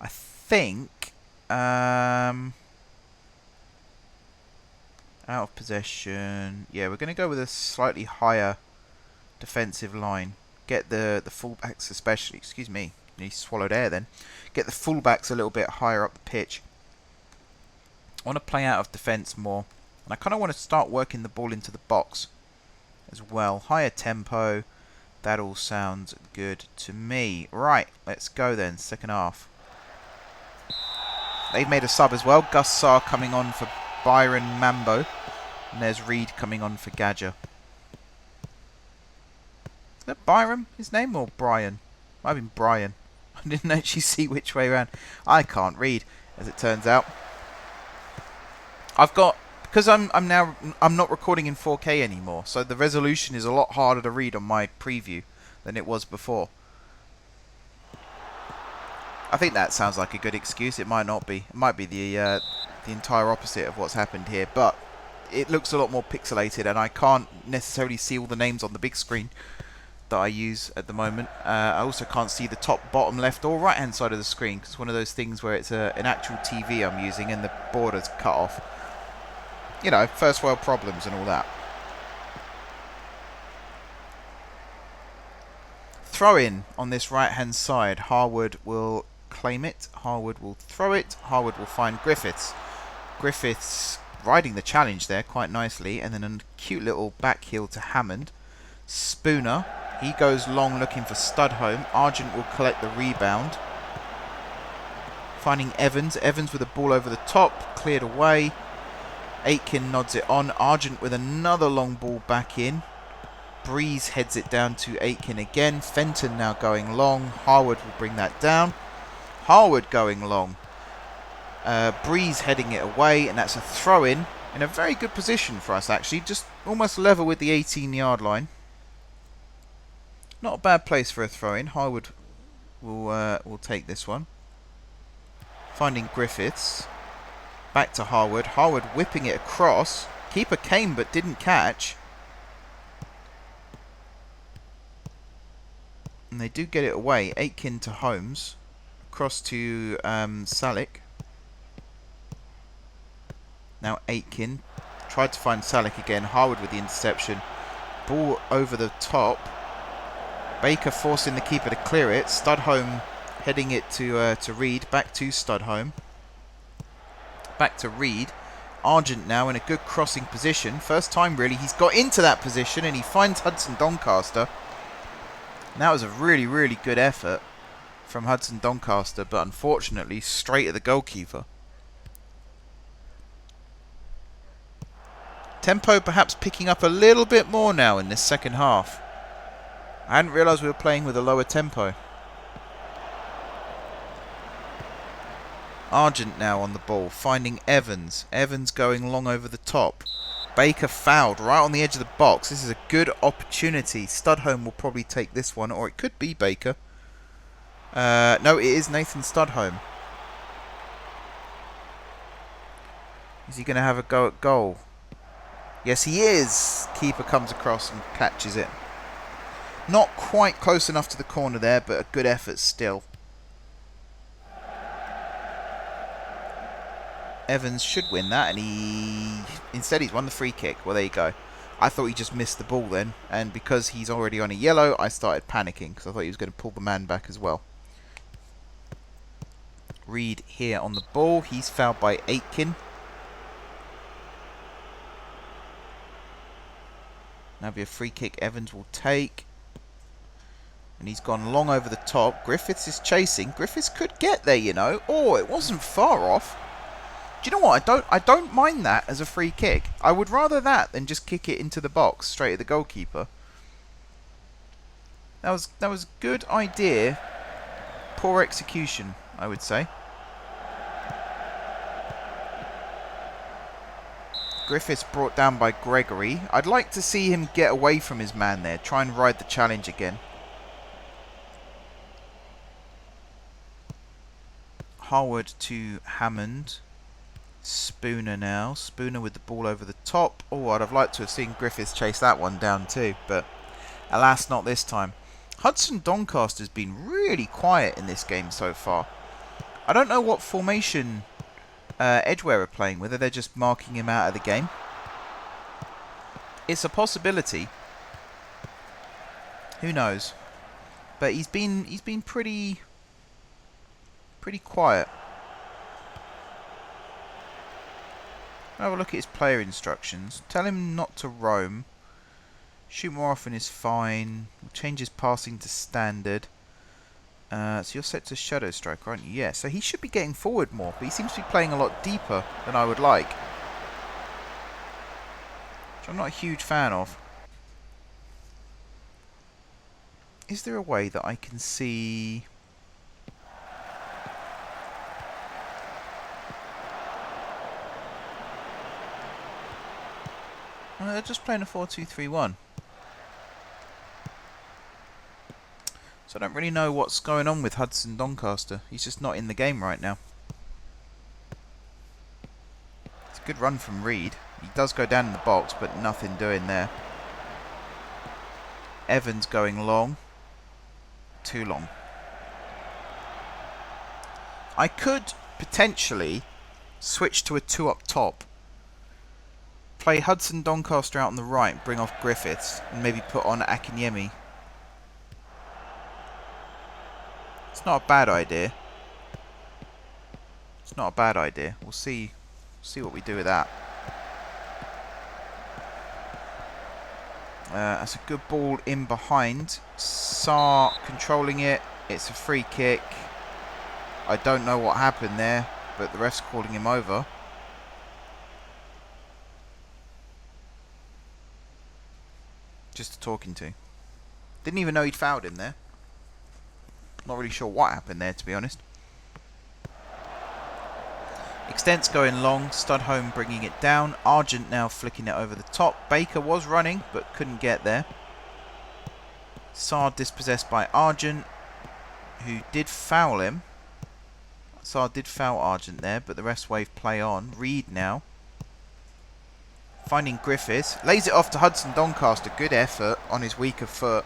I think Out of possession. Yeah, we're going to go with a slightly higher defensive line. Get the fullbacks especially. Excuse me. He swallowed air then. Get the fullbacks a little bit higher up the pitch. I want to play out of defence more. And I kind of want to start working the ball into the box as well. Higher tempo. That all sounds good to me. Right, let's go then. Second half. They've made a sub as well. Gus Sarr coming on for Byron Mambo. And there's Reed coming on for Gadger. Is that Byron, his name, or Brian? Might have been Brian. I didn't actually see which way around. I can't read, as it turns out. I've got, because I'm not recording in 4K anymore, so the resolution is a lot harder to read on my preview than it was before. I think that sounds like a good excuse. It might not be. It might be the entire opposite of what's happened here, but it looks a lot more pixelated, and I can't necessarily see all the names on the big screen that I use at the moment. I also can't see the top, bottom, left, or right hand side of the screen, because it's one of those things where it's an actual TV I'm using and the border's cut off. You know, first world problems and all that. Throw in on this right hand side. Harwood will claim it. Harwood will throw it. Harwood will find Griffiths. Griffiths riding the challenge there quite nicely, and then a cute little back heel to Hammond. Spooner, he goes long looking for Studholme. Argent will collect the rebound. Finding Evans. Evans with the ball over the top, cleared away. Aitken nods it on. Argent with another long ball back in. Breeze heads it down to Aitken again. Fenton now going long. Harwood will bring that down. Harwood going long. Breeze heading it away, and that's a throw-in a very good position for us, actually. Just almost level with the 18-yard line. Not a bad place for a throw-in. Harwood will take this one. Finding Griffiths. Back to Harwood. Harwood whipping it across. Keeper came but didn't catch. And they do get it away. Aitken to Holmes. Across to Salick. Now Aitken. Tried to find Salick again. Harwood with the interception. Ball over the top. Baker forcing the keeper to clear it. Studholme heading it to Reed. Back to Studholme. Back to Reed. Argent now in a good crossing position. First time really he's got into that position, and he finds Hudson Doncaster. And that was a really, really good effort from Hudson Doncaster, but unfortunately straight at the goalkeeper. Tempo perhaps picking up a little bit more now in this second half. I hadn't realised we were playing with a lower tempo. Argent now on the ball, finding Evans. Evans going long over the top. Baker fouled right on the edge of the box. This is a good opportunity. Studholme will probably take this one, or it could be Baker. No, it is Nathan Studholme. Is he going to have a go at goal? Yes, he is. Keeper comes across and catches it. Not quite close enough to the corner there, but a good effort still. Evans should win that, and instead he's won the free kick. Well, there you go. I thought he just missed the ball then, and because he's already on a yellow, I started panicking because I thought he was going to pull the man back as well. Reed here on the ball. He's fouled by Aitken. Now be a free kick Evans will take. And he's gone long over the top. Griffiths is chasing. Griffiths could get there, you know. Oh, it wasn't far off. Do you know what? I don't mind that as a free kick. I would rather that than just kick it into the box straight at the goalkeeper. That was a good idea. Poor execution, I would say. Griffiths brought down by Gregory. I'd like to see him get away from his man there. Try and ride the challenge again. Harwood to Hammond. Spooner now. Spooner with the ball over the top. Oh, I'd have liked to have seen Griffiths chase that one down too, but alas, not this time. Hudson Doncaster's been really quiet in this game so far. I don't know what formation Edgware are playing, whether they're just marking him out of the game. It's a possibility. Who knows? But he's been pretty quiet. Have a look at his player instructions. Tell him not to roam. Shoot more often is fine. We'll change his passing to standard. So you're set to Shadow Strike, aren't you? Yeah, so he should be getting forward more, but he seems to be playing a lot deeper than I would like. Which I'm not a huge fan of. Is there a way that I can see... Oh, they're just playing a 4-2-3-1. So I don't really know what's going on with Hudson Doncaster. He's just not in the game right now. It's a good run from Reed. He does go down in the box, but nothing doing there. Evans going long. Too long. I could potentially switch to a 2 up top. Play Hudson Doncaster out on the right, bring off Griffiths, and maybe put on Akinyemi. It's not a bad idea. It's not a bad idea. We'll see what we do with that. That's a good ball in behind. Saar controlling it. It's a free kick. I don't know what happened there, but the ref's calling him over. Just a talking to. Didn't even know he'd fouled him there. Not really sure what happened there, to be honest. Extents going long. Studholme bringing it down. Argent now flicking it over the top. Baker was running, but couldn't get there. Saar dispossessed by Argent, who did foul him. Saar did foul Argent there, but the rest wave play on. Reed now. Finding Griffiths. Lays it off to Hudson Doncaster. Good effort on his weaker foot.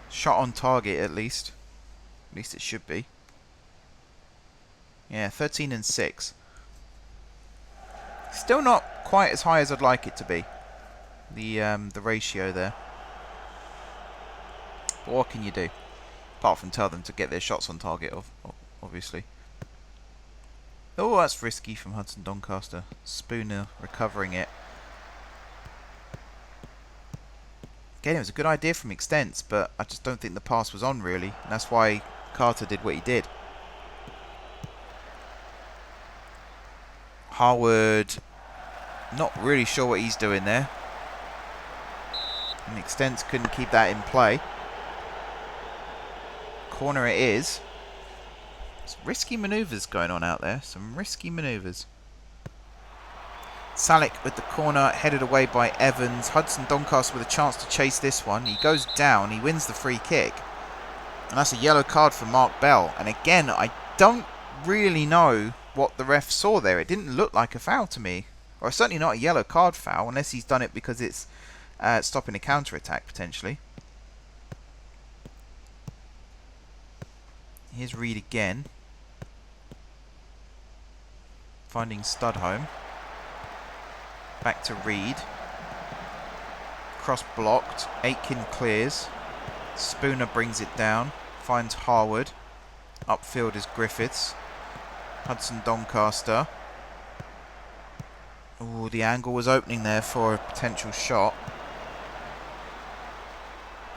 Shot on target at least. At least it should be. Yeah, 13 and 6. Still not quite as high as I'd like it to be. The ratio there. But what can you do? Apart from tell them to get their shots on target, obviously. Oh, that's risky from Hudson Doncaster. Spooner recovering it. Again, it was a good idea from Extents, but I just don't think the pass was on, really. And that's why Carter did what he did. Harwood, not really sure what he's doing there. And Extents couldn't keep that in play. Corner it is. Some risky manoeuvres going on out there. Some risky manoeuvres. Salick with the corner, headed away by Evans. Hudson Doncaster with a chance to chase this one. He goes down, he wins the free kick. And that's a yellow card for Mark Bell. And again, I don't really know what the ref saw there. It didn't look like a foul to me. Or certainly not a yellow card foul, unless he's done it because it's stopping a counter-attack, potentially. Here's Reed again. Finding Studholme. Back to Reed. Cross blocked. Aitken clears. Spooner brings it down. Finds Harwood. Upfield is Griffiths. Hudson Doncaster. Ooh, the angle was opening there for a potential shot.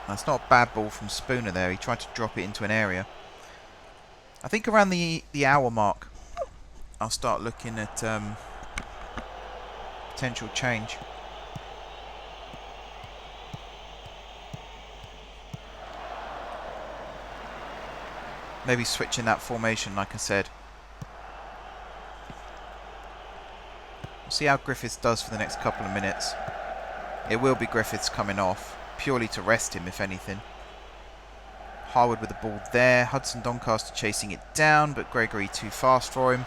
That's not a bad ball from Spooner there. He tried to drop it into an area. I think around the hour mark, I'll start looking at potential change. Maybe switching that formation, like I said. We'll see how Griffiths does for the next couple of minutes. It will be Griffiths coming off, purely to rest him, if anything. Harwood with the ball there. Hudson Doncaster chasing it down, but Gregory too fast for him.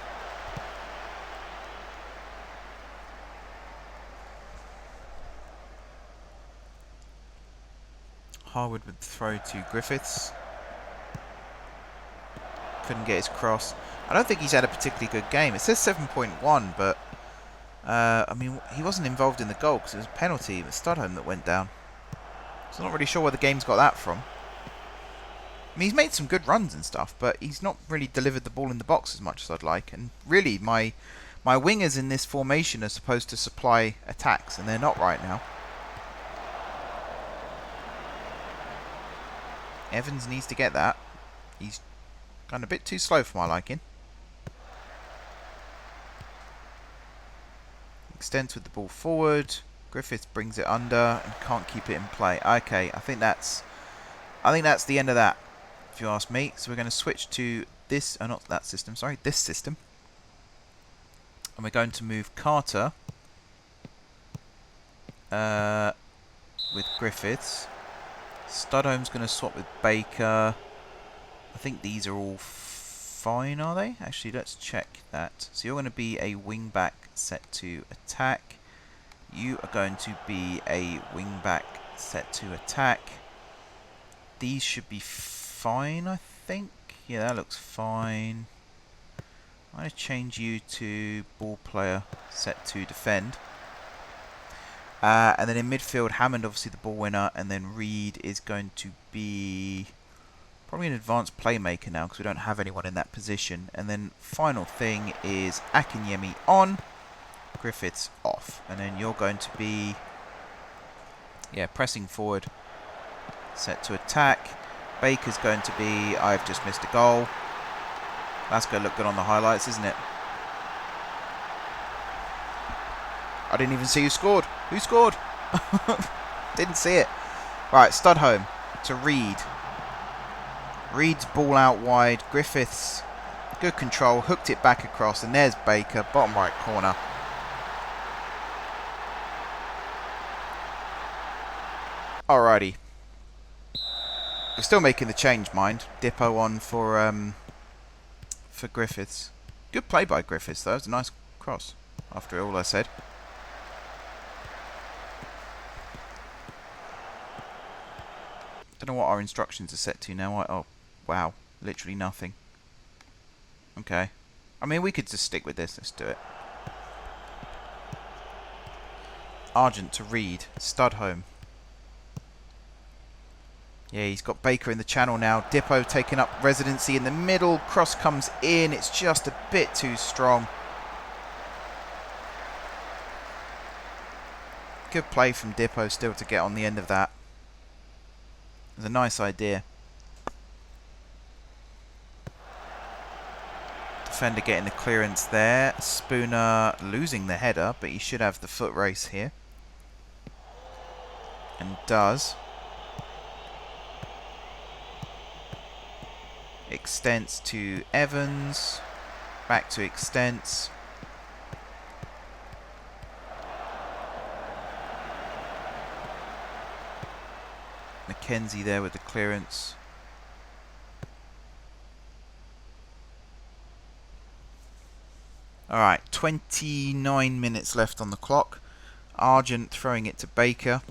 Harwood with the throw to Griffiths. Couldn't get his cross. I don't think he's had a particularly good game. It says 7.1, but I mean, he wasn't involved in the goal because it was a penalty. It was Studholme that went down. So I'm not really sure where the game's got that from. I mean, he's made some good runs and stuff, but he's not really delivered the ball in the box as much as I'd like. And really, my wingers in this formation are supposed to supply attacks, and they're not right now. Evans needs to get that. He's gone a bit too slow for my liking. Extends with the ball forward. Griffiths brings it under and can't keep it in play. Okay, I think that's the end of that, if you ask me. So we're going to switch to this, not that system, sorry, this system. And we're going to move Carter with Griffiths. Studholme's going to swap with Baker. I think these are all fine, are they? Actually, let's check that. So you're going to be a wing back set to attack. You are going to be a wing back set to attack. These should be fine, I think. Yeah, that looks fine. I'm going to change you to ball player set to defend. And then in midfield, Hammond, obviously the ball winner, and then Reed is going to be probably an advanced playmaker now because we don't have anyone in that position. And then final thing is Akinyemi on, Griffiths off. And then you're going to be, yeah, pressing forward, set to attack. Baker's going to be, I've just missed a goal. That's going to look good on the highlights, isn't it? I didn't even see who scored. Who scored? Didn't see it. Right, Studholme to Reed. Reed's ball out wide. Griffiths, good control, hooked it back across, and there's Baker, bottom right corner. Alrighty. We're still making the change, mind. Dippo on for Griffiths. Good play by Griffiths, though. It was a nice cross, after all I said. Don't know what our instructions are set to now. Oh, wow. Literally nothing. Okay. I mean, we could just stick with this. Let's do it. Argent to Reed. Studholme. Yeah, he's got Baker in the channel now. Dippo taking up residency in the middle. Cross comes in. It's just a bit too strong. Good play from Dippo still to get on the end of that. It was a nice idea. Defender getting the clearance there. Spooner losing the header, but he should have the foot race here. And does. Extents to Evans. Back to Extents. Mackenzie there with the clearance. Alright, 29 minutes left on the clock. Argent throwing it to Baker.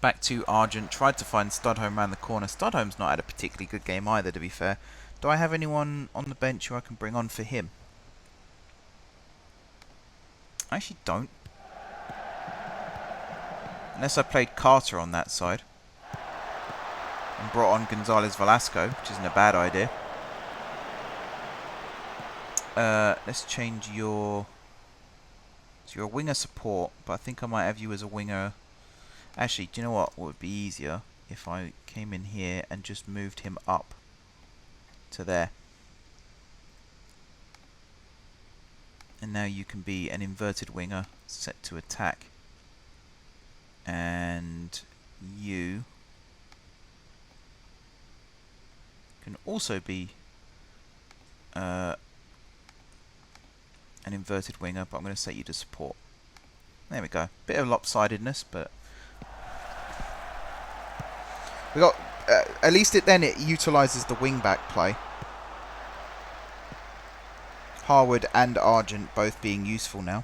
Back to Argent. Tried to find Studholme around the corner. Studholme's not had a particularly good game either, to be fair. Do I have anyone on the bench who I can bring on for him? I actually don't. Unless I played Carter on that side. And brought on Gonzalez Velasco, which isn't a bad idea. Let's change your... So you're a winger support, but I think I might have you as a winger... Actually, do you know what would be easier? If I came in here and just moved him up to there. And now you can be an inverted winger set to attack. And you can also be an inverted winger, but I'm going to set you to support. There we go. Bit of lopsidedness, but we got at least it utilises the wing back play. Harwood and Argent both being useful now.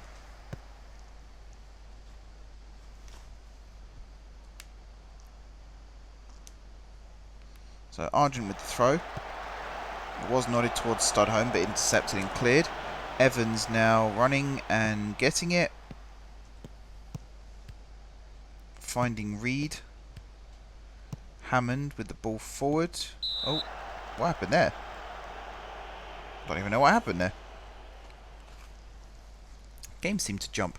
So Argent with the throw. It was nodded towards Studholme, but intercepted and cleared. Evans now running and getting it. Finding Reed. Hammond with the ball forward. Oh, what happened there? Don't even know what happened there. Game seemed to jump.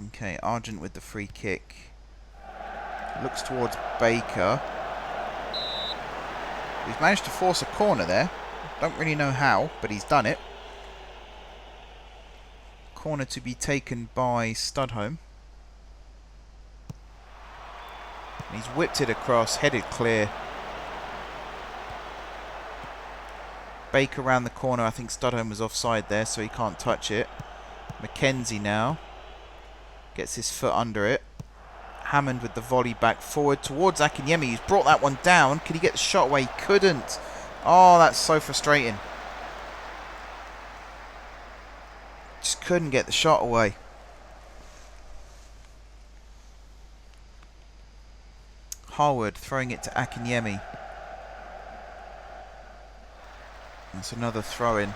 Okay, Argent with the free kick. Looks towards Baker. He's managed to force a corner there. Don't really know how, but he's done it. Corner to be taken by Studholme. And he's whipped it across, headed clear. Baker around the corner. I think Studholme was offside there, so he can't touch it. Mackenzie now gets his foot under it. Hammond with the volley back forward towards Akinyemi. He's brought that one down. Could he get the shot away? He couldn't. Oh, that's so frustrating. Just couldn't get the shot away. Harwood throwing it to Akinyemi. That's another throw-in.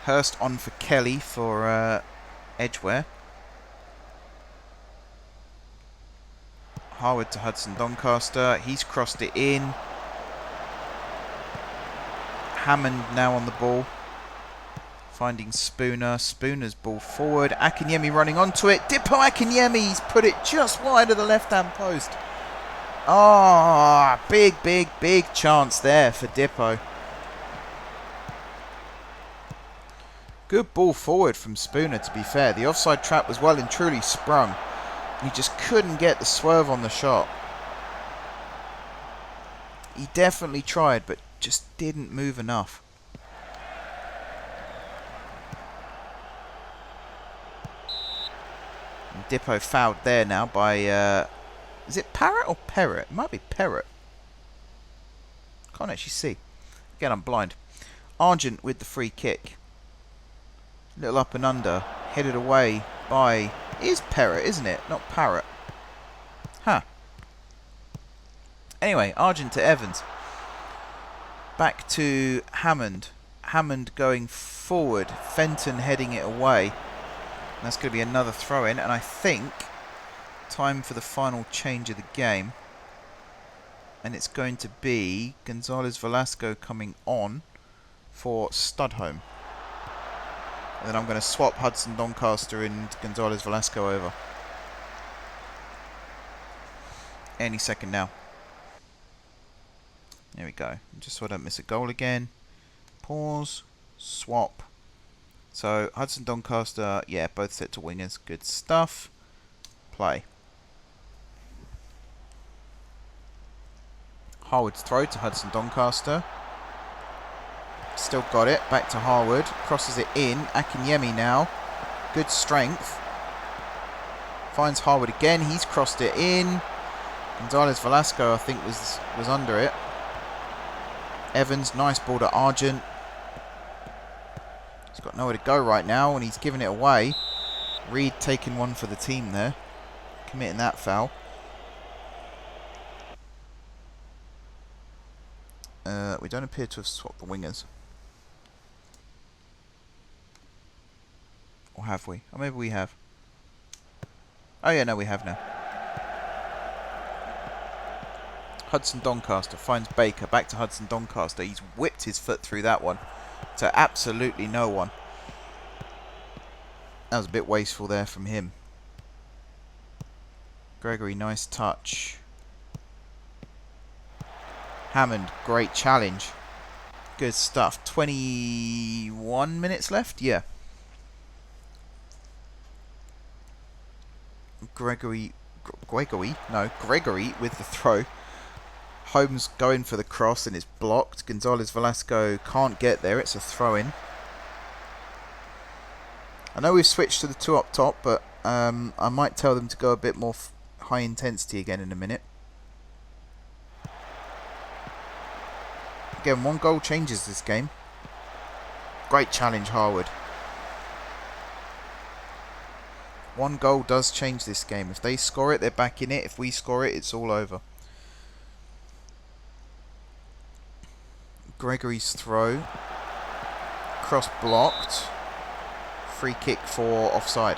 Hurst on for Kelly for Edgware. Harwood to Hudson Doncaster. He's crossed it in. Hammond now on the ball. Finding Spooner. Spooner's ball forward. Akinyemi running onto it. Dippo Akinyemi's put it just wide of the left-hand post. Oh, big chance there for Dippo. Good ball forward from Spooner, to be fair. The offside trap was well and truly sprung. He just couldn't get the swerve on the shot. He definitely tried, but just didn't move enough. And Dippo fouled there now by... is it Parrott or Perrott? It might be Perrott. Can't actually see. Again, I'm blind. Argent with the free kick. Little up and under. Headed away by... It is Perrott, isn't it? Not Parrott. Huh. Anyway, Argent to Evans. Back to Hammond. Hammond going forward. Fenton heading it away. And that's going to be another throw-in. And I think... time for the final change of the game. And it's going to be Gonzalez Velasco coming on for Studholme. And then I'm going to swap Hudson Doncaster and Gonzalez Velasco over. Any second now. There we go. Just so I don't miss a goal again. Pause. Swap. So, Hudson Doncaster, yeah, both set to wingers. Good stuff. Play. Harwood's throw to Hudson Doncaster. Still got it. Back to Harwood. Crosses it in. Akinyemi now. Good strength. Finds Harwood again. He's crossed it in. Gonzalez Velasco, I think, was under it. Evans, nice ball to Argent. He's got nowhere to go right now, and he's giving it away. Reed taking one for the team there. Committing that foul. We don't appear to have swapped the wingers. Or have we? Or maybe we have. Oh yeah, no, we have now. Hudson Doncaster finds Baker. Back to Hudson Doncaster. He's whipped his foot through that one to absolutely no one. That was a bit wasteful there from him. Gregory, nice touch. Hammond, great challenge. Good stuff. 21 minutes left? Yeah. Gregory with the throw. Holmes going for the cross and it's blocked. Gonzalez Velasco can't get there. It's a throw-in. I know we've switched to the two up top, but I might tell them to go a bit more high intensity again in a minute. Again, one goal changes this game. Great challenge, Harwood. One goal does change this game. If they score it, they're back in it. If we score it, it's all over. Gregory's throw. Cross blocked. Free kick for offside.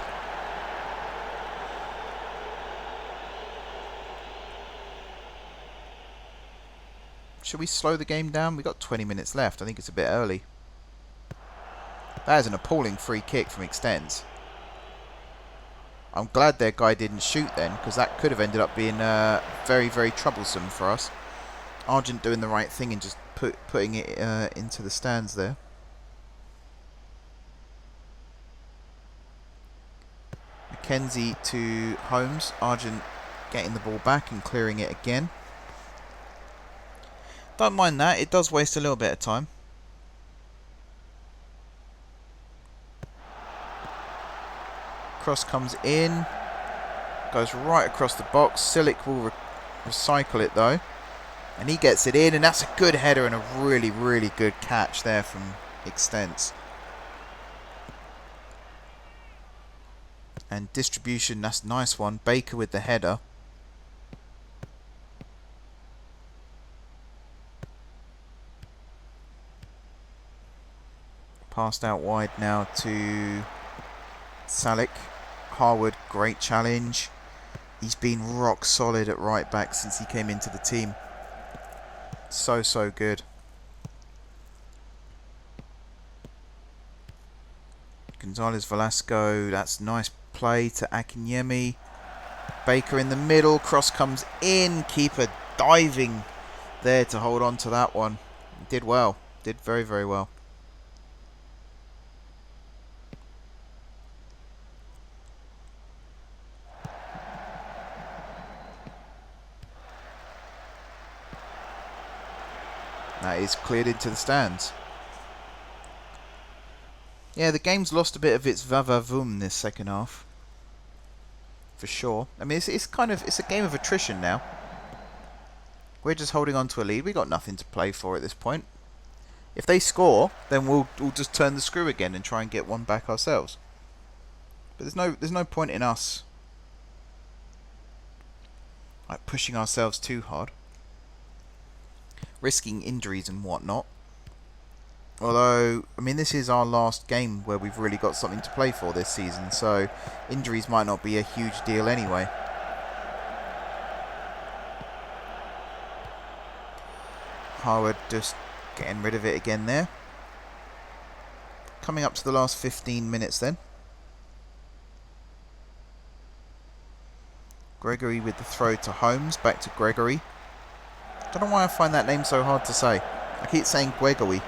Should we slow the game down? We've got 20 minutes left. I think it's a bit early. That is an appalling free kick from Extends. I'm glad their guy didn't shoot then, because that could have ended up being very, very troublesome for us. Argent doing the right thing and just putting it into the stands there. Mackenzie to Holmes. Argent getting the ball back and clearing it again. Don't mind that. It does waste a little bit of time. Cross comes in. Goes right across the box. Silic will recycle it though. And he gets it in. And that's a good header and a really, really good catch there from Extents. And distribution, that's a nice one. Baker with the header. Passed out wide now to Salic. Harwood, great challenge. He's been rock solid at right back since he came into the team. So good. Gonzalez Velasco, that's nice play to Akinyemi. Baker in the middle, cross comes in. Keeper diving there to hold on to that one. Did well, did very, very well. That is cleared into the stands. Yeah, the game's lost a bit of its va-va-voom this second half. For sure. I mean, it's a game of attrition now. We're just holding on to a lead. We got nothing to play for at this point. If they score, then we'll just turn the screw again and try and get one back ourselves. But there's no point in us like pushing ourselves too hard, risking injuries and whatnot. Although, I mean, this is our last game where we've really got something to play for this season, so injuries might not be a huge deal anyway. Harwood just getting rid of it again there. Coming up to the last 15 minutes then. Gregory with the throw to Holmes, back to Gregory. Don't know why I find that name so hard to say. I keep saying Gregory.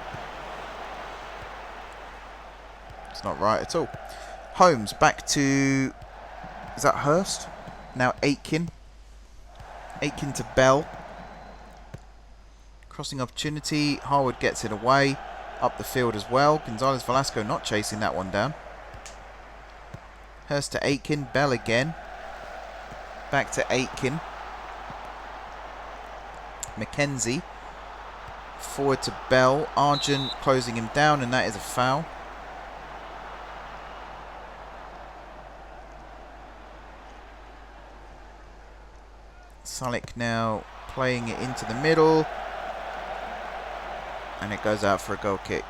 It's not right at all. Holmes back to... is that Hurst? Now Aitken. Aitken to Bell. Crossing opportunity. Harwood gets it away. Up the field as well. Gonzalez Velasco not chasing that one down. Hurst to Aitken. Bell again. Back to Aitken. Mackenzie. Forward to Bell. Argent closing him down, and that is a foul. Salic now playing it into the middle. And it goes out for a goal kick.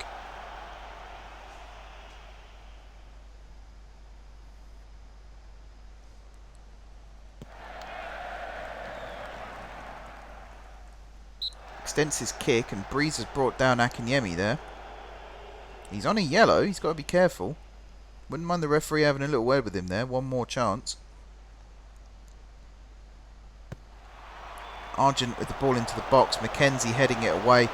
Extends his kick, and Breeze has brought down Akinyemi there. He's on a yellow, he's got to be careful. Wouldn't mind the referee having a little word with him there. One more chance. Argent with the ball into the box. Mackenzie heading it away.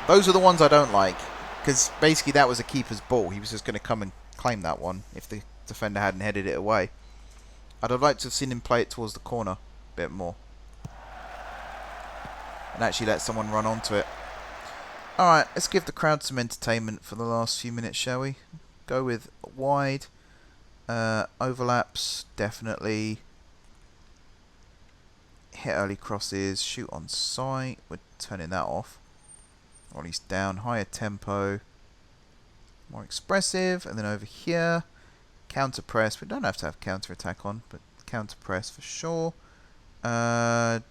Those are the ones I don't like, because basically that was a keeper's ball. He was just going to come and claim that one if the defender hadn't headed it away. I'd have liked to have seen him play it towards the corner a bit more. And actually let someone run onto it. Alright, let's give the crowd some entertainment for the last few minutes, shall we? Go with wide. Overlaps, definitely. Hit early crosses, shoot on sight. We're turning that off. Or at least down. Higher tempo. More expressive. And then over here, counter press. We don't have to have counter attack on, but counter press for sure.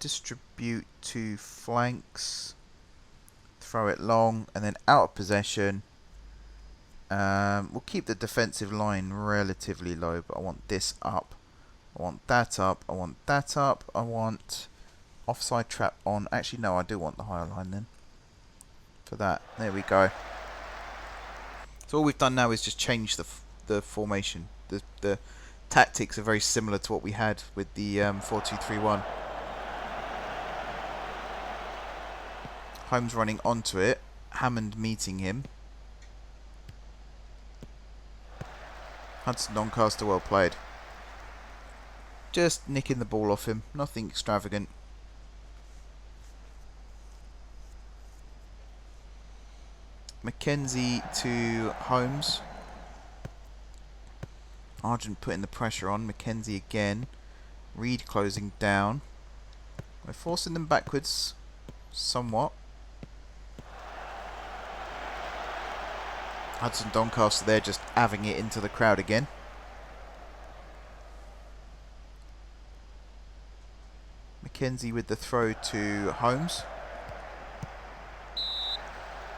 Distribute to flanks. throw it long, and then out of possession. We'll keep the defensive line relatively low, but I want this up. I want that up. I want that up. I want offside trap on. Actually, no, I do want the higher line then. For that. There we go. So all we've done now is just change the formation. The tactics are very similar to what we had with the 4-2-3-1. Holmes running onto it. Hammond meeting him. Hudson Doncaster, well played. Just nicking the ball off him. Nothing extravagant. Mackenzie to Holmes. Argent putting the pressure on. Mackenzie again. Reed closing down. We're forcing them backwards somewhat. Hudson Doncaster there just having it into the crowd again. Mackenzie with the throw to Holmes.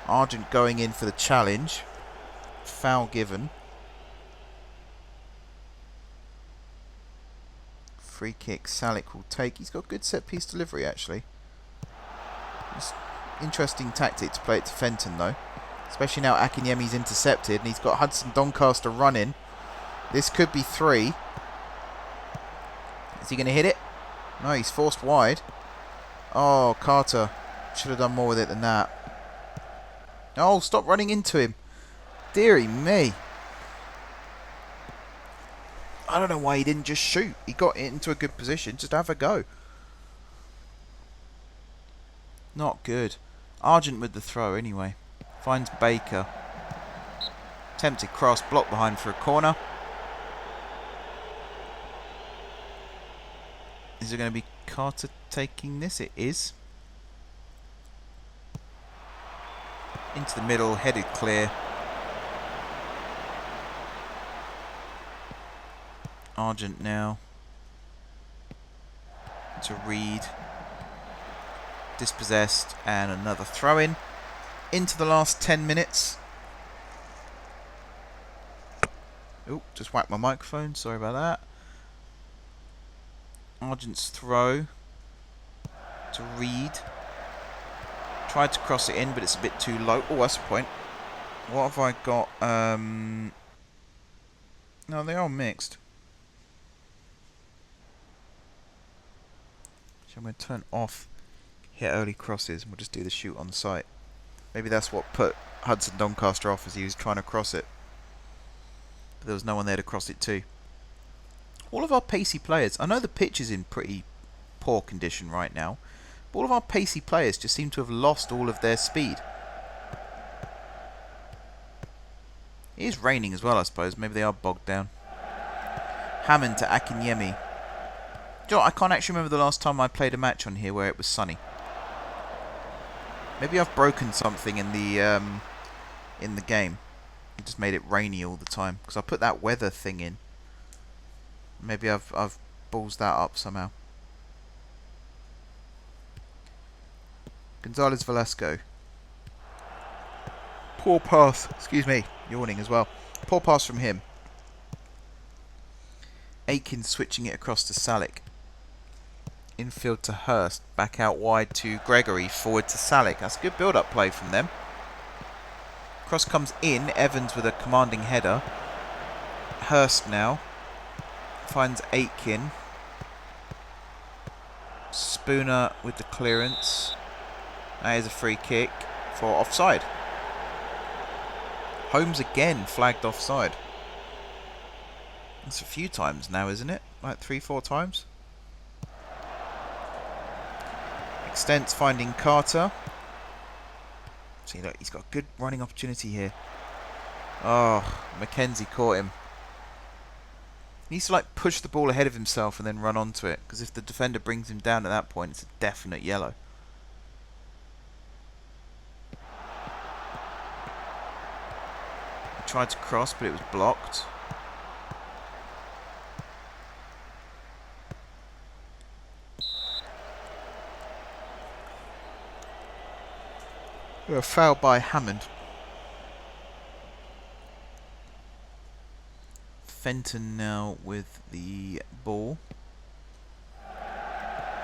Argent going in for the challenge. Foul given. Free kick Salick will take. He's got good set piece delivery actually. It's interesting tactic to play it to Fenton though. Especially now Akinyemi's intercepted and he's got Hudson Doncaster running. This could be 3. Is he going to hit it? No, he's forced wide. Oh, Carter. Should have done more with it than that. Oh, stop running into him. Deary me. I don't know why he didn't just shoot. He got it into a good position. Just have a go. Not good. Argent with the throw anyway. Finds Baker. Attempted cross, blocked behind for a corner. Is it going to be Carter taking this? It is. Into the middle, headed clear. Argent now. To Reed. Dispossessed and another throw in. Into the last 10 minutes. Oh, just whacked my microphone. Sorry about that. Argent's throw to Reed. Tried to cross it in, but it's a bit too low. Oh, that's a point. What have I got? No, they are mixed. So I'm going to turn off hit early crosses and we'll just do the shoot on site. Maybe that's what put Hudson Doncaster off as he was trying to cross it. But there was no one there to cross it to. All of our pacey players, I know the pitch is in pretty poor condition right now, but all of our pacey players just seem to have lost all of their speed. It is raining as well, I suppose. Maybe they are bogged down. Hammond to Akinyemi. Do you know what? I can't actually remember the last time I played a match on here where it was sunny. Maybe I've broken something in the game. It just made it rainy all the time because I put that weather thing in. Maybe I've ballsed that up somehow. Gonzalez Velasco. Poor pass. Excuse me. Yawning as well. Poor pass from him. Aiken switching it across to Salick. Infield to Hurst. Back out wide to Gregory. Forward to Salick. That's a good build-up play from them. Cross comes in. Evans with a commanding header. Hurst now. Finds Aitken. Spooner with the clearance. That is a free kick for offside. Holmes again flagged offside. It's a few times now, isn't it? Like 3-4 times. Extents finding Carter. See, look, he's got a good running opportunity here. Oh, Mackenzie caught him. He needs to like push the ball ahead of himself and then run onto it, because if the defender brings him down at that point, it's a definite yellow. He tried to cross, but it was blocked. A foul by Hammond. Fenton now with the ball.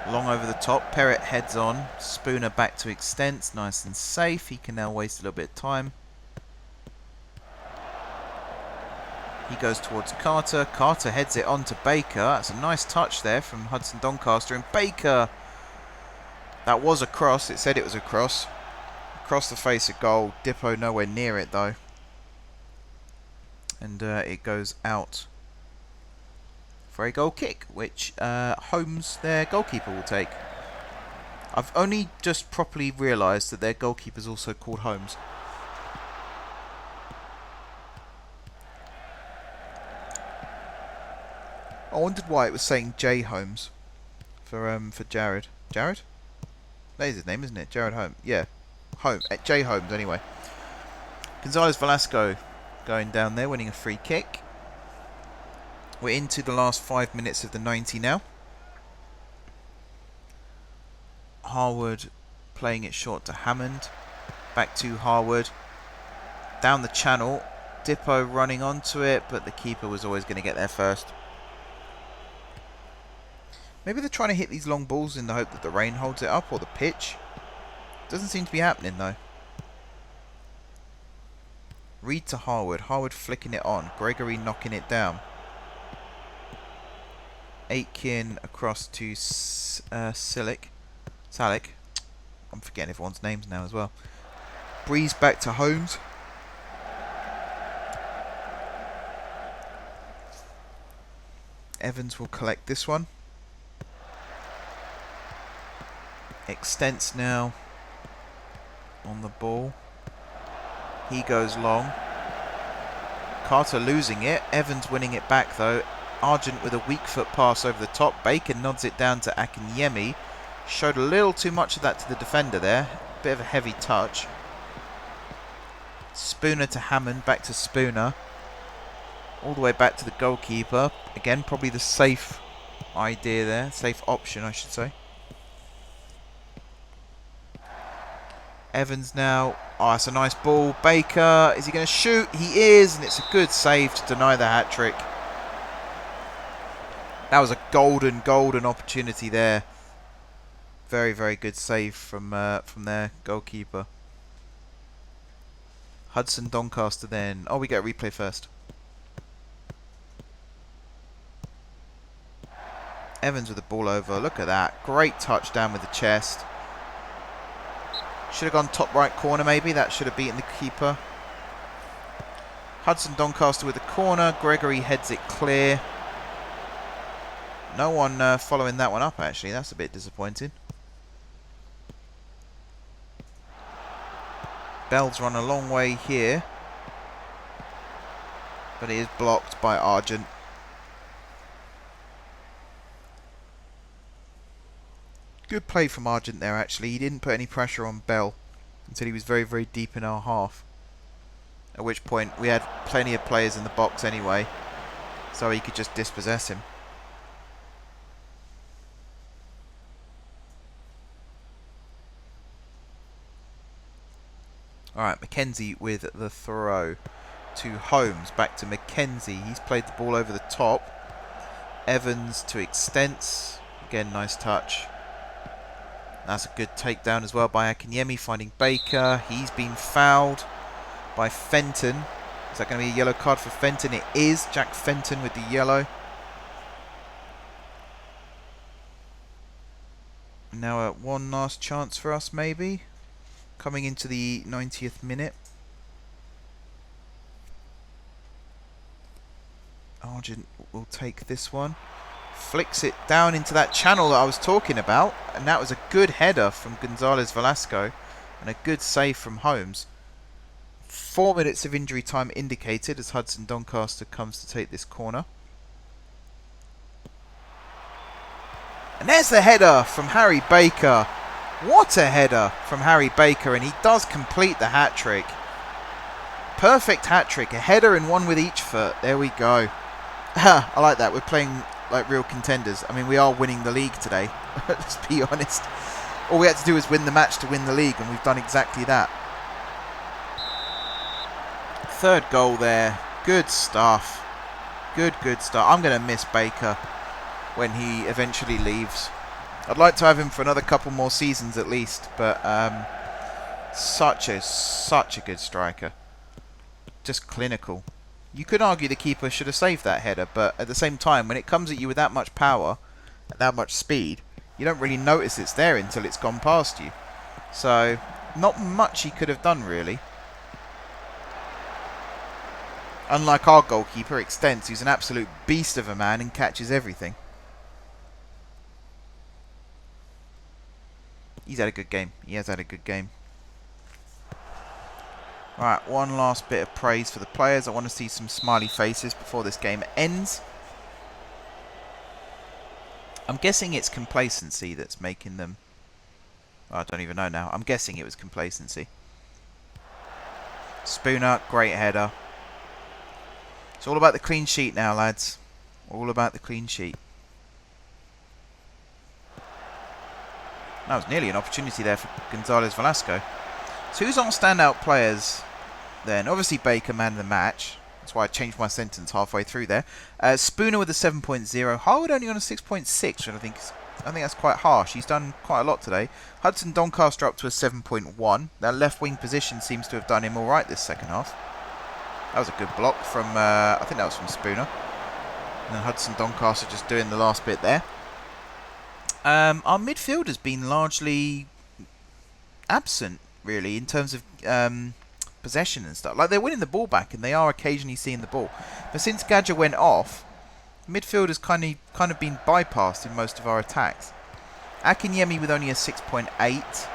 Long over the top. Perrett heads on. Spooner back to Extents. Nice and safe. He can now waste a little bit of time. He goes towards Carter. Carter heads it on to Baker. That's a nice touch there from Hudson Doncaster. And Baker. That was a cross. It said it was a cross. Across the face of goal. Dippo nowhere near it though. And it goes out for a goal kick, which Holmes, their goalkeeper, will take. I've only just properly realised that their goalkeeper's also called Holmes. I wondered why it was saying J Holmes for Jared. Jared? That is his name, isn't it? Jared Holmes. Yeah, Holmes. J Holmes anyway. Gonzalez Velasco going down there, winning a free kick. We're into the last 5 minutes of the 90 now. Harwood playing it short to Hammond. Back to Harwood. Down the channel. Dippo running onto it, but the keeper was always going to get there first. Maybe they're trying to hit these long balls in the hope that the rain holds it up, or the pitch. Doesn't seem to be happening though. Reed to Harwood. Harwood flicking it on. Gregory knocking it down. Aitken across to Salick. I'm forgetting everyone's names now as well. Breeze back to Holmes. Evans will collect this one. Extents now on the ball. He goes long. Carter losing it. Evans winning it back though. Argent with a weak foot pass over the top. Baker nods it down to Akinyemi. Showed a little too much of that to the defender there. Bit of a heavy touch. Spooner to Hammond. Back to Spooner. All the way back to the goalkeeper. Again, probably the safe idea there. Safe option, I should say. Evans now. Oh, that's a nice ball. Baker, is he going to shoot? He is, and it's a good save to deny the hat-trick. That was a golden opportunity there. Very, very good save from their goalkeeper. Hudson Doncaster then. Oh, we get a replay first. Evans with the ball over. Look at that. Great touchdown with the chest. Should have gone top right corner maybe. That should have beaten the keeper. Hudson Doncaster with the corner. Gregory heads it clear. No one following that one up actually. That's a bit disappointing. Bell's run a long way here. But it is blocked by Argent. Good play from Argent there actually. He didn't put any pressure on Bell until he was very, very deep in our half. At which point we had plenty of players in the box anyway. So he could just dispossess him. Alright, McKenzie with the throw to Holmes. Back to McKenzie. He's played the ball over the top. Evans to Extents. Again, nice touch. That's a good takedown as well by Akinyemi, finding Baker. He's been fouled by Fenton. Is that going to be a yellow card for Fenton? It is. Jack Fenton with the yellow. Now one last chance for us maybe. Coming into the 90th minute. Argent will take this one. Flicks it down into that channel that I was talking about. And that was a good header from Gonzalez Velasco. And a good save from Holmes. 4 minutes of injury time indicated as Hudson Doncaster comes to take this corner. And there's the header from Harry Baker. What a header from Harry Baker, and he does complete the hat-trick. Perfect hat-trick, a header and one with each foot. There we go. I like that. We're playing like real contenders. I mean, we are winning the league today. Let's be honest. All we had to do was win the match to win the league, and we've done exactly that. Third goal there. Good stuff. Good stuff. I'm going to miss Baker when he eventually leaves. I'd like to have him for another couple more seasons at least, but such a good striker. Just clinical. You could argue the keeper should have saved that header, but at the same time, when it comes at you with that much power, at that much speed, you don't really notice it's there until it's gone past you. So, not much he could have done, really. Unlike our goalkeeper, Extents, who's an absolute beast of a man and catches everything. He's had a good game. He has had a good game. Right, one last bit of praise for the players. I want to see some smiley faces before this game ends. I'm guessing it's complacency that's making them... Oh, I don't even know now. I'm guessing it was complacency. Spooner, great header. It's all about the clean sheet now, lads. All about the clean sheet. That was nearly an opportunity there for Gonzalez Velasco. So who's our standout players then? Obviously Baker, man of the match. That's why I changed my sentence halfway through there. Spooner with a 7.0. Harwood only on a 6.6, which I think that's quite harsh. He's done quite a lot today. Hudson Doncaster up to a 7.1. That left wing position seems to have done him alright this second half. That was a good block from, I think that was from Spooner. And then Hudson Doncaster just doing the last bit there. Our midfield has been largely absent, really, in terms of possession and stuff. Like, they're winning the ball back, and they are occasionally seeing the ball. But since Gadja went off, midfield has kind of been bypassed in most of our attacks. Akinyemi with only a 6.8.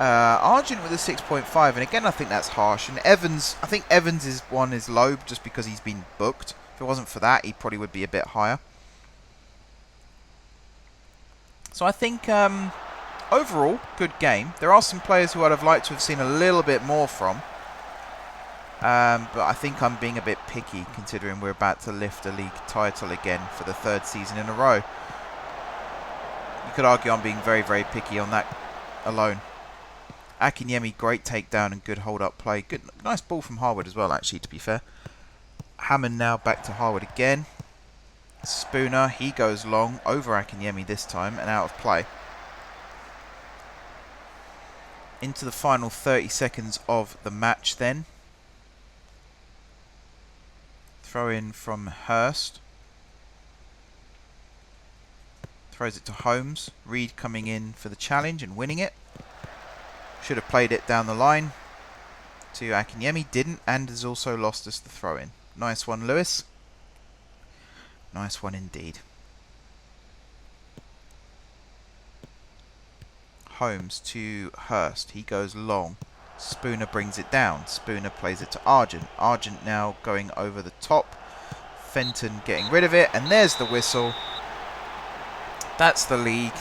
Argent with a 6.5, and again I think that's harsh. And Evans, I think Evans is low just because he's been booked. If it wasn't for that, he probably would be a bit higher. So I think overall, good game. There are some players who I'd have liked to have seen a little bit more from. But I think I'm being a bit picky considering we're about to lift a league title again for the third season in a row. You could argue I'm being very, very picky on that alone. Akinyemi, great takedown and good hold-up play. Good, nice ball from Harwood as well, actually, to be fair. Hammond now back to Harwood again. Spooner, he goes long over Akinyemi this time and out of play. Into the final 30 seconds of the match then. Throw in from Hurst. Throws it to Holmes. Reed coming in for the challenge and winning it. Should have played it down the line to Akinyemi. Didn't, and has also lost us the throw in. Nice one, Lewis. Nice one indeed. Holmes to Hurst. He goes long. Spooner brings it down. Spooner plays it to Argent. Argent now going over the top. Fenton getting rid of it. And there's the whistle. That's the league.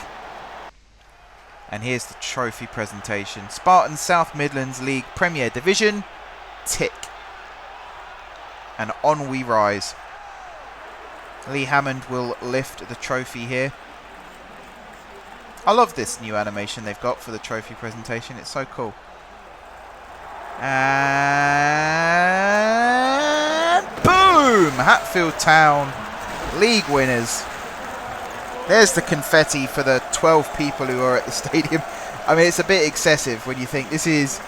And here's the trophy presentation. Spartan South Midlands League Premier Division. Tick. And on we rise. Lee Hammond will lift the trophy here. I love this new animation they've got for the trophy presentation. It's so cool. And boom! Hatfield Town, league winners. There's the confetti for the 12 people who are at the stadium. I mean, it's a bit excessive when you think this is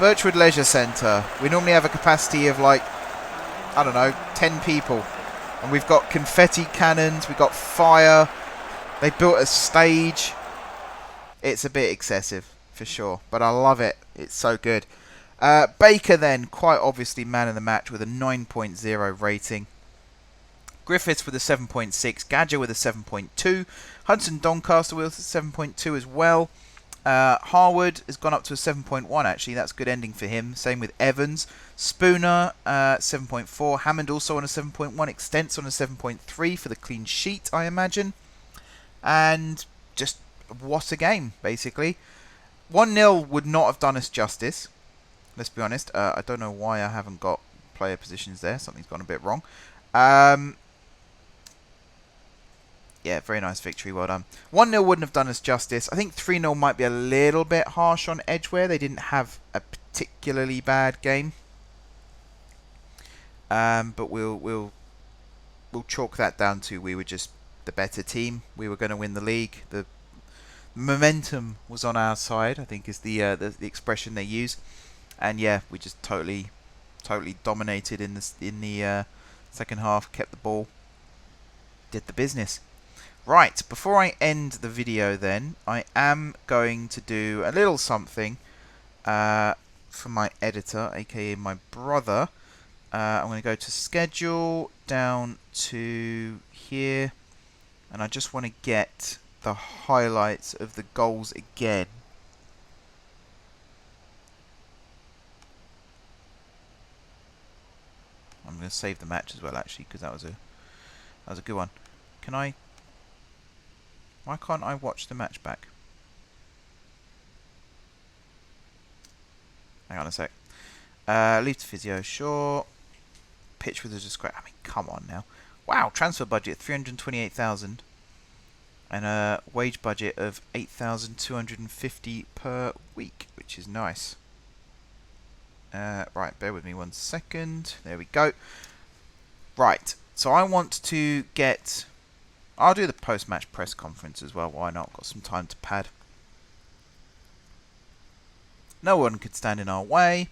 Birchwood Leisure Centre. We normally have a capacity of like, I don't know, 10 people. And we've got confetti cannons, we've got fire. They built a stage. It's a bit excessive, for sure. But I love it. It's so good. Baker then, quite obviously man of the match with a 9.0 rating. Griffiths with a 7.6. Gadja with a 7.2. Hudson Doncaster with a 7.2 as well. Harwood has gone up to a 7.1 actually. That's a good ending for him. Same with Evans. Spooner, 7.4. Hammond also on a 7.1. Extents on a 7.3 for the clean sheet, I imagine. And just what a game, basically. 1-0 would not have done us justice. Let's be honest. I don't know why I haven't got player positions there. Something's gone a bit wrong. Yeah, very nice victory. Well done. 1-0 wouldn't have done us justice. I think 3-0 might be a little bit harsh on Edgware. They didn't have a particularly bad game. but we'll chalk that down to we were just the better team. We were going to win the league. The momentum was on our side, I think is the expression they use. And yeah, we just totally dominated in the second half. Kept the ball, did the business. Right, before I end the video, then I am going to do a little something for my editor, aka my brother. I'm going to go to schedule, down to here, and I just want to get the highlights of the goals again. I'm going to save the match as well, actually, because that was a good one. Can I? Why can't I watch the match back? Hang on a sec. Leave to physio, sure. Pitch with a discretion. I mean, come on now. Wow, transfer budget 328,000, and a wage budget of 8,250 per week, which is nice. Right, bear with me 1 second. There we go. Right, so I want to get. I'll do the post-match press conference as well. Why not? Got some time to pad. No one could stand in our way.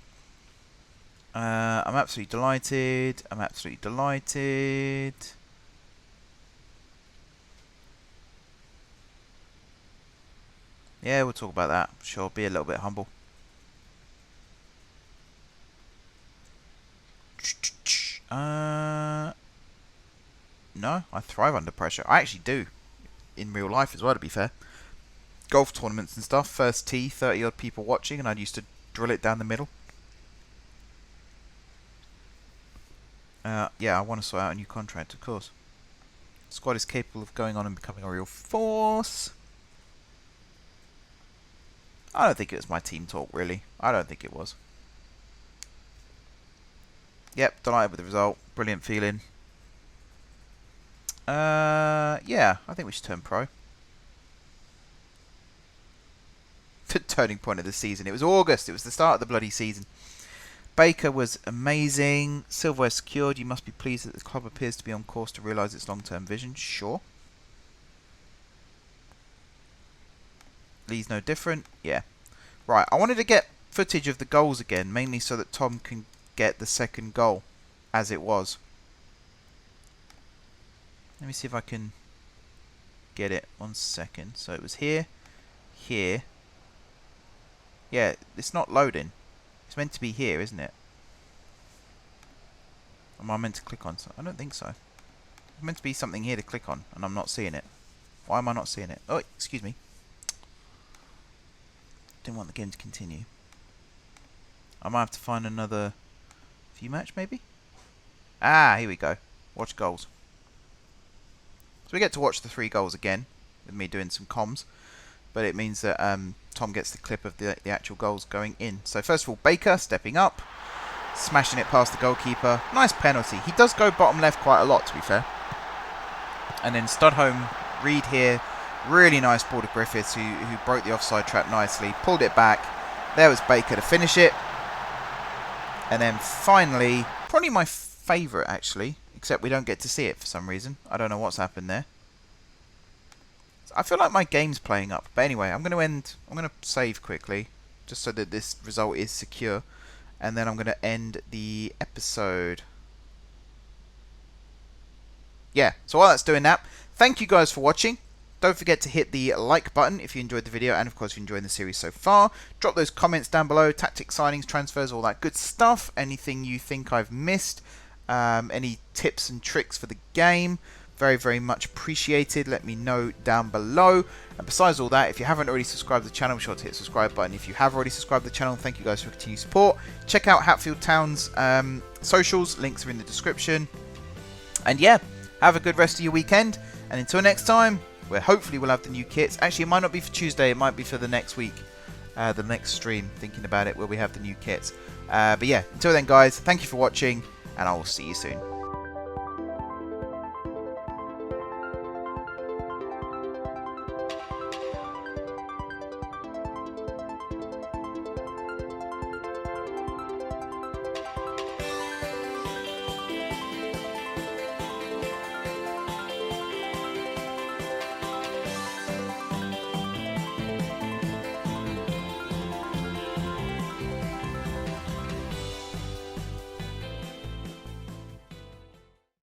I'm absolutely delighted. I'm absolutely delighted. Yeah, we'll talk about that. Sure, be a little bit humble. No, I thrive under pressure. I actually do. In real life as well, to be fair. Golf tournaments and stuff. First tee, 30 odd people watching, and I used to drill it down the middle. Yeah, I want to sort out a new contract, of course. Squad is capable of going on and becoming a real force. I don't think it was my team talk, really. I don't think it was. Yep, delighted with the result. Brilliant feeling. Yeah, I think we should turn pro. The turning point of the season. It was August. It was the start of the bloody season. Baker was amazing. Silverware secured. You must be pleased that the club appears to be on course to realise its long-term vision. Sure. Lee's no different. Yeah. Right, I wanted to get footage of the goals again, mainly so that Tom can get the second goal as it was. Let me see if I can get it. 1 second. So it was here, here. Yeah, it's not loading. It's meant to be here, isn't it? Am I meant to click on something? I don't think so. It's meant to be something here to click on, and I'm not seeing it. Why am I not seeing it? Oh, excuse me. Didn't want the game to continue. I might have to find another view match, maybe? Ah, here we go. Watch goals. So we get to watch the 3 goals again, with me doing some comms. But it means that Tom gets the clip of the actual goals going in. So first of all, Baker stepping up, smashing it past the goalkeeper. Nice penalty. He does go bottom left quite a lot, to be fair. And then Studholm, Reed here. Really nice ball to Griffiths, who broke the offside trap nicely. Pulled it back. There was Baker to finish it. And then finally, probably my favourite actually, except we don't get to see it for some reason. I don't know what's happened there. I feel like my game's playing up. But anyway, I'm going to save quickly, just so that this result is secure. And then I'm going to end the episode. Yeah, so while that's doing that, thank you guys for watching. Don't forget to hit the like button if you enjoyed the video, and of course if you're enjoying the series so far. Drop those comments down below, tactics, signings, transfers, all that good stuff. Anything you think I've missed, any tips and tricks for the game, very, very much appreciated. Let me know down below. And besides all that, if you haven't already subscribed to the channel, be sure to hit the subscribe button. If you have already subscribed to the channel, thank you guys for your continued support. Check out Hatfield Town's socials, links are in the description. And yeah, have a good rest of your weekend, and until next time, where hopefully we'll have the new kits. Actually, it might not be for Tuesday, it might be for the next week, the next stream, thinking about it, where we have the new kits. But yeah, until then guys, thank you for watching, and I will see you soon.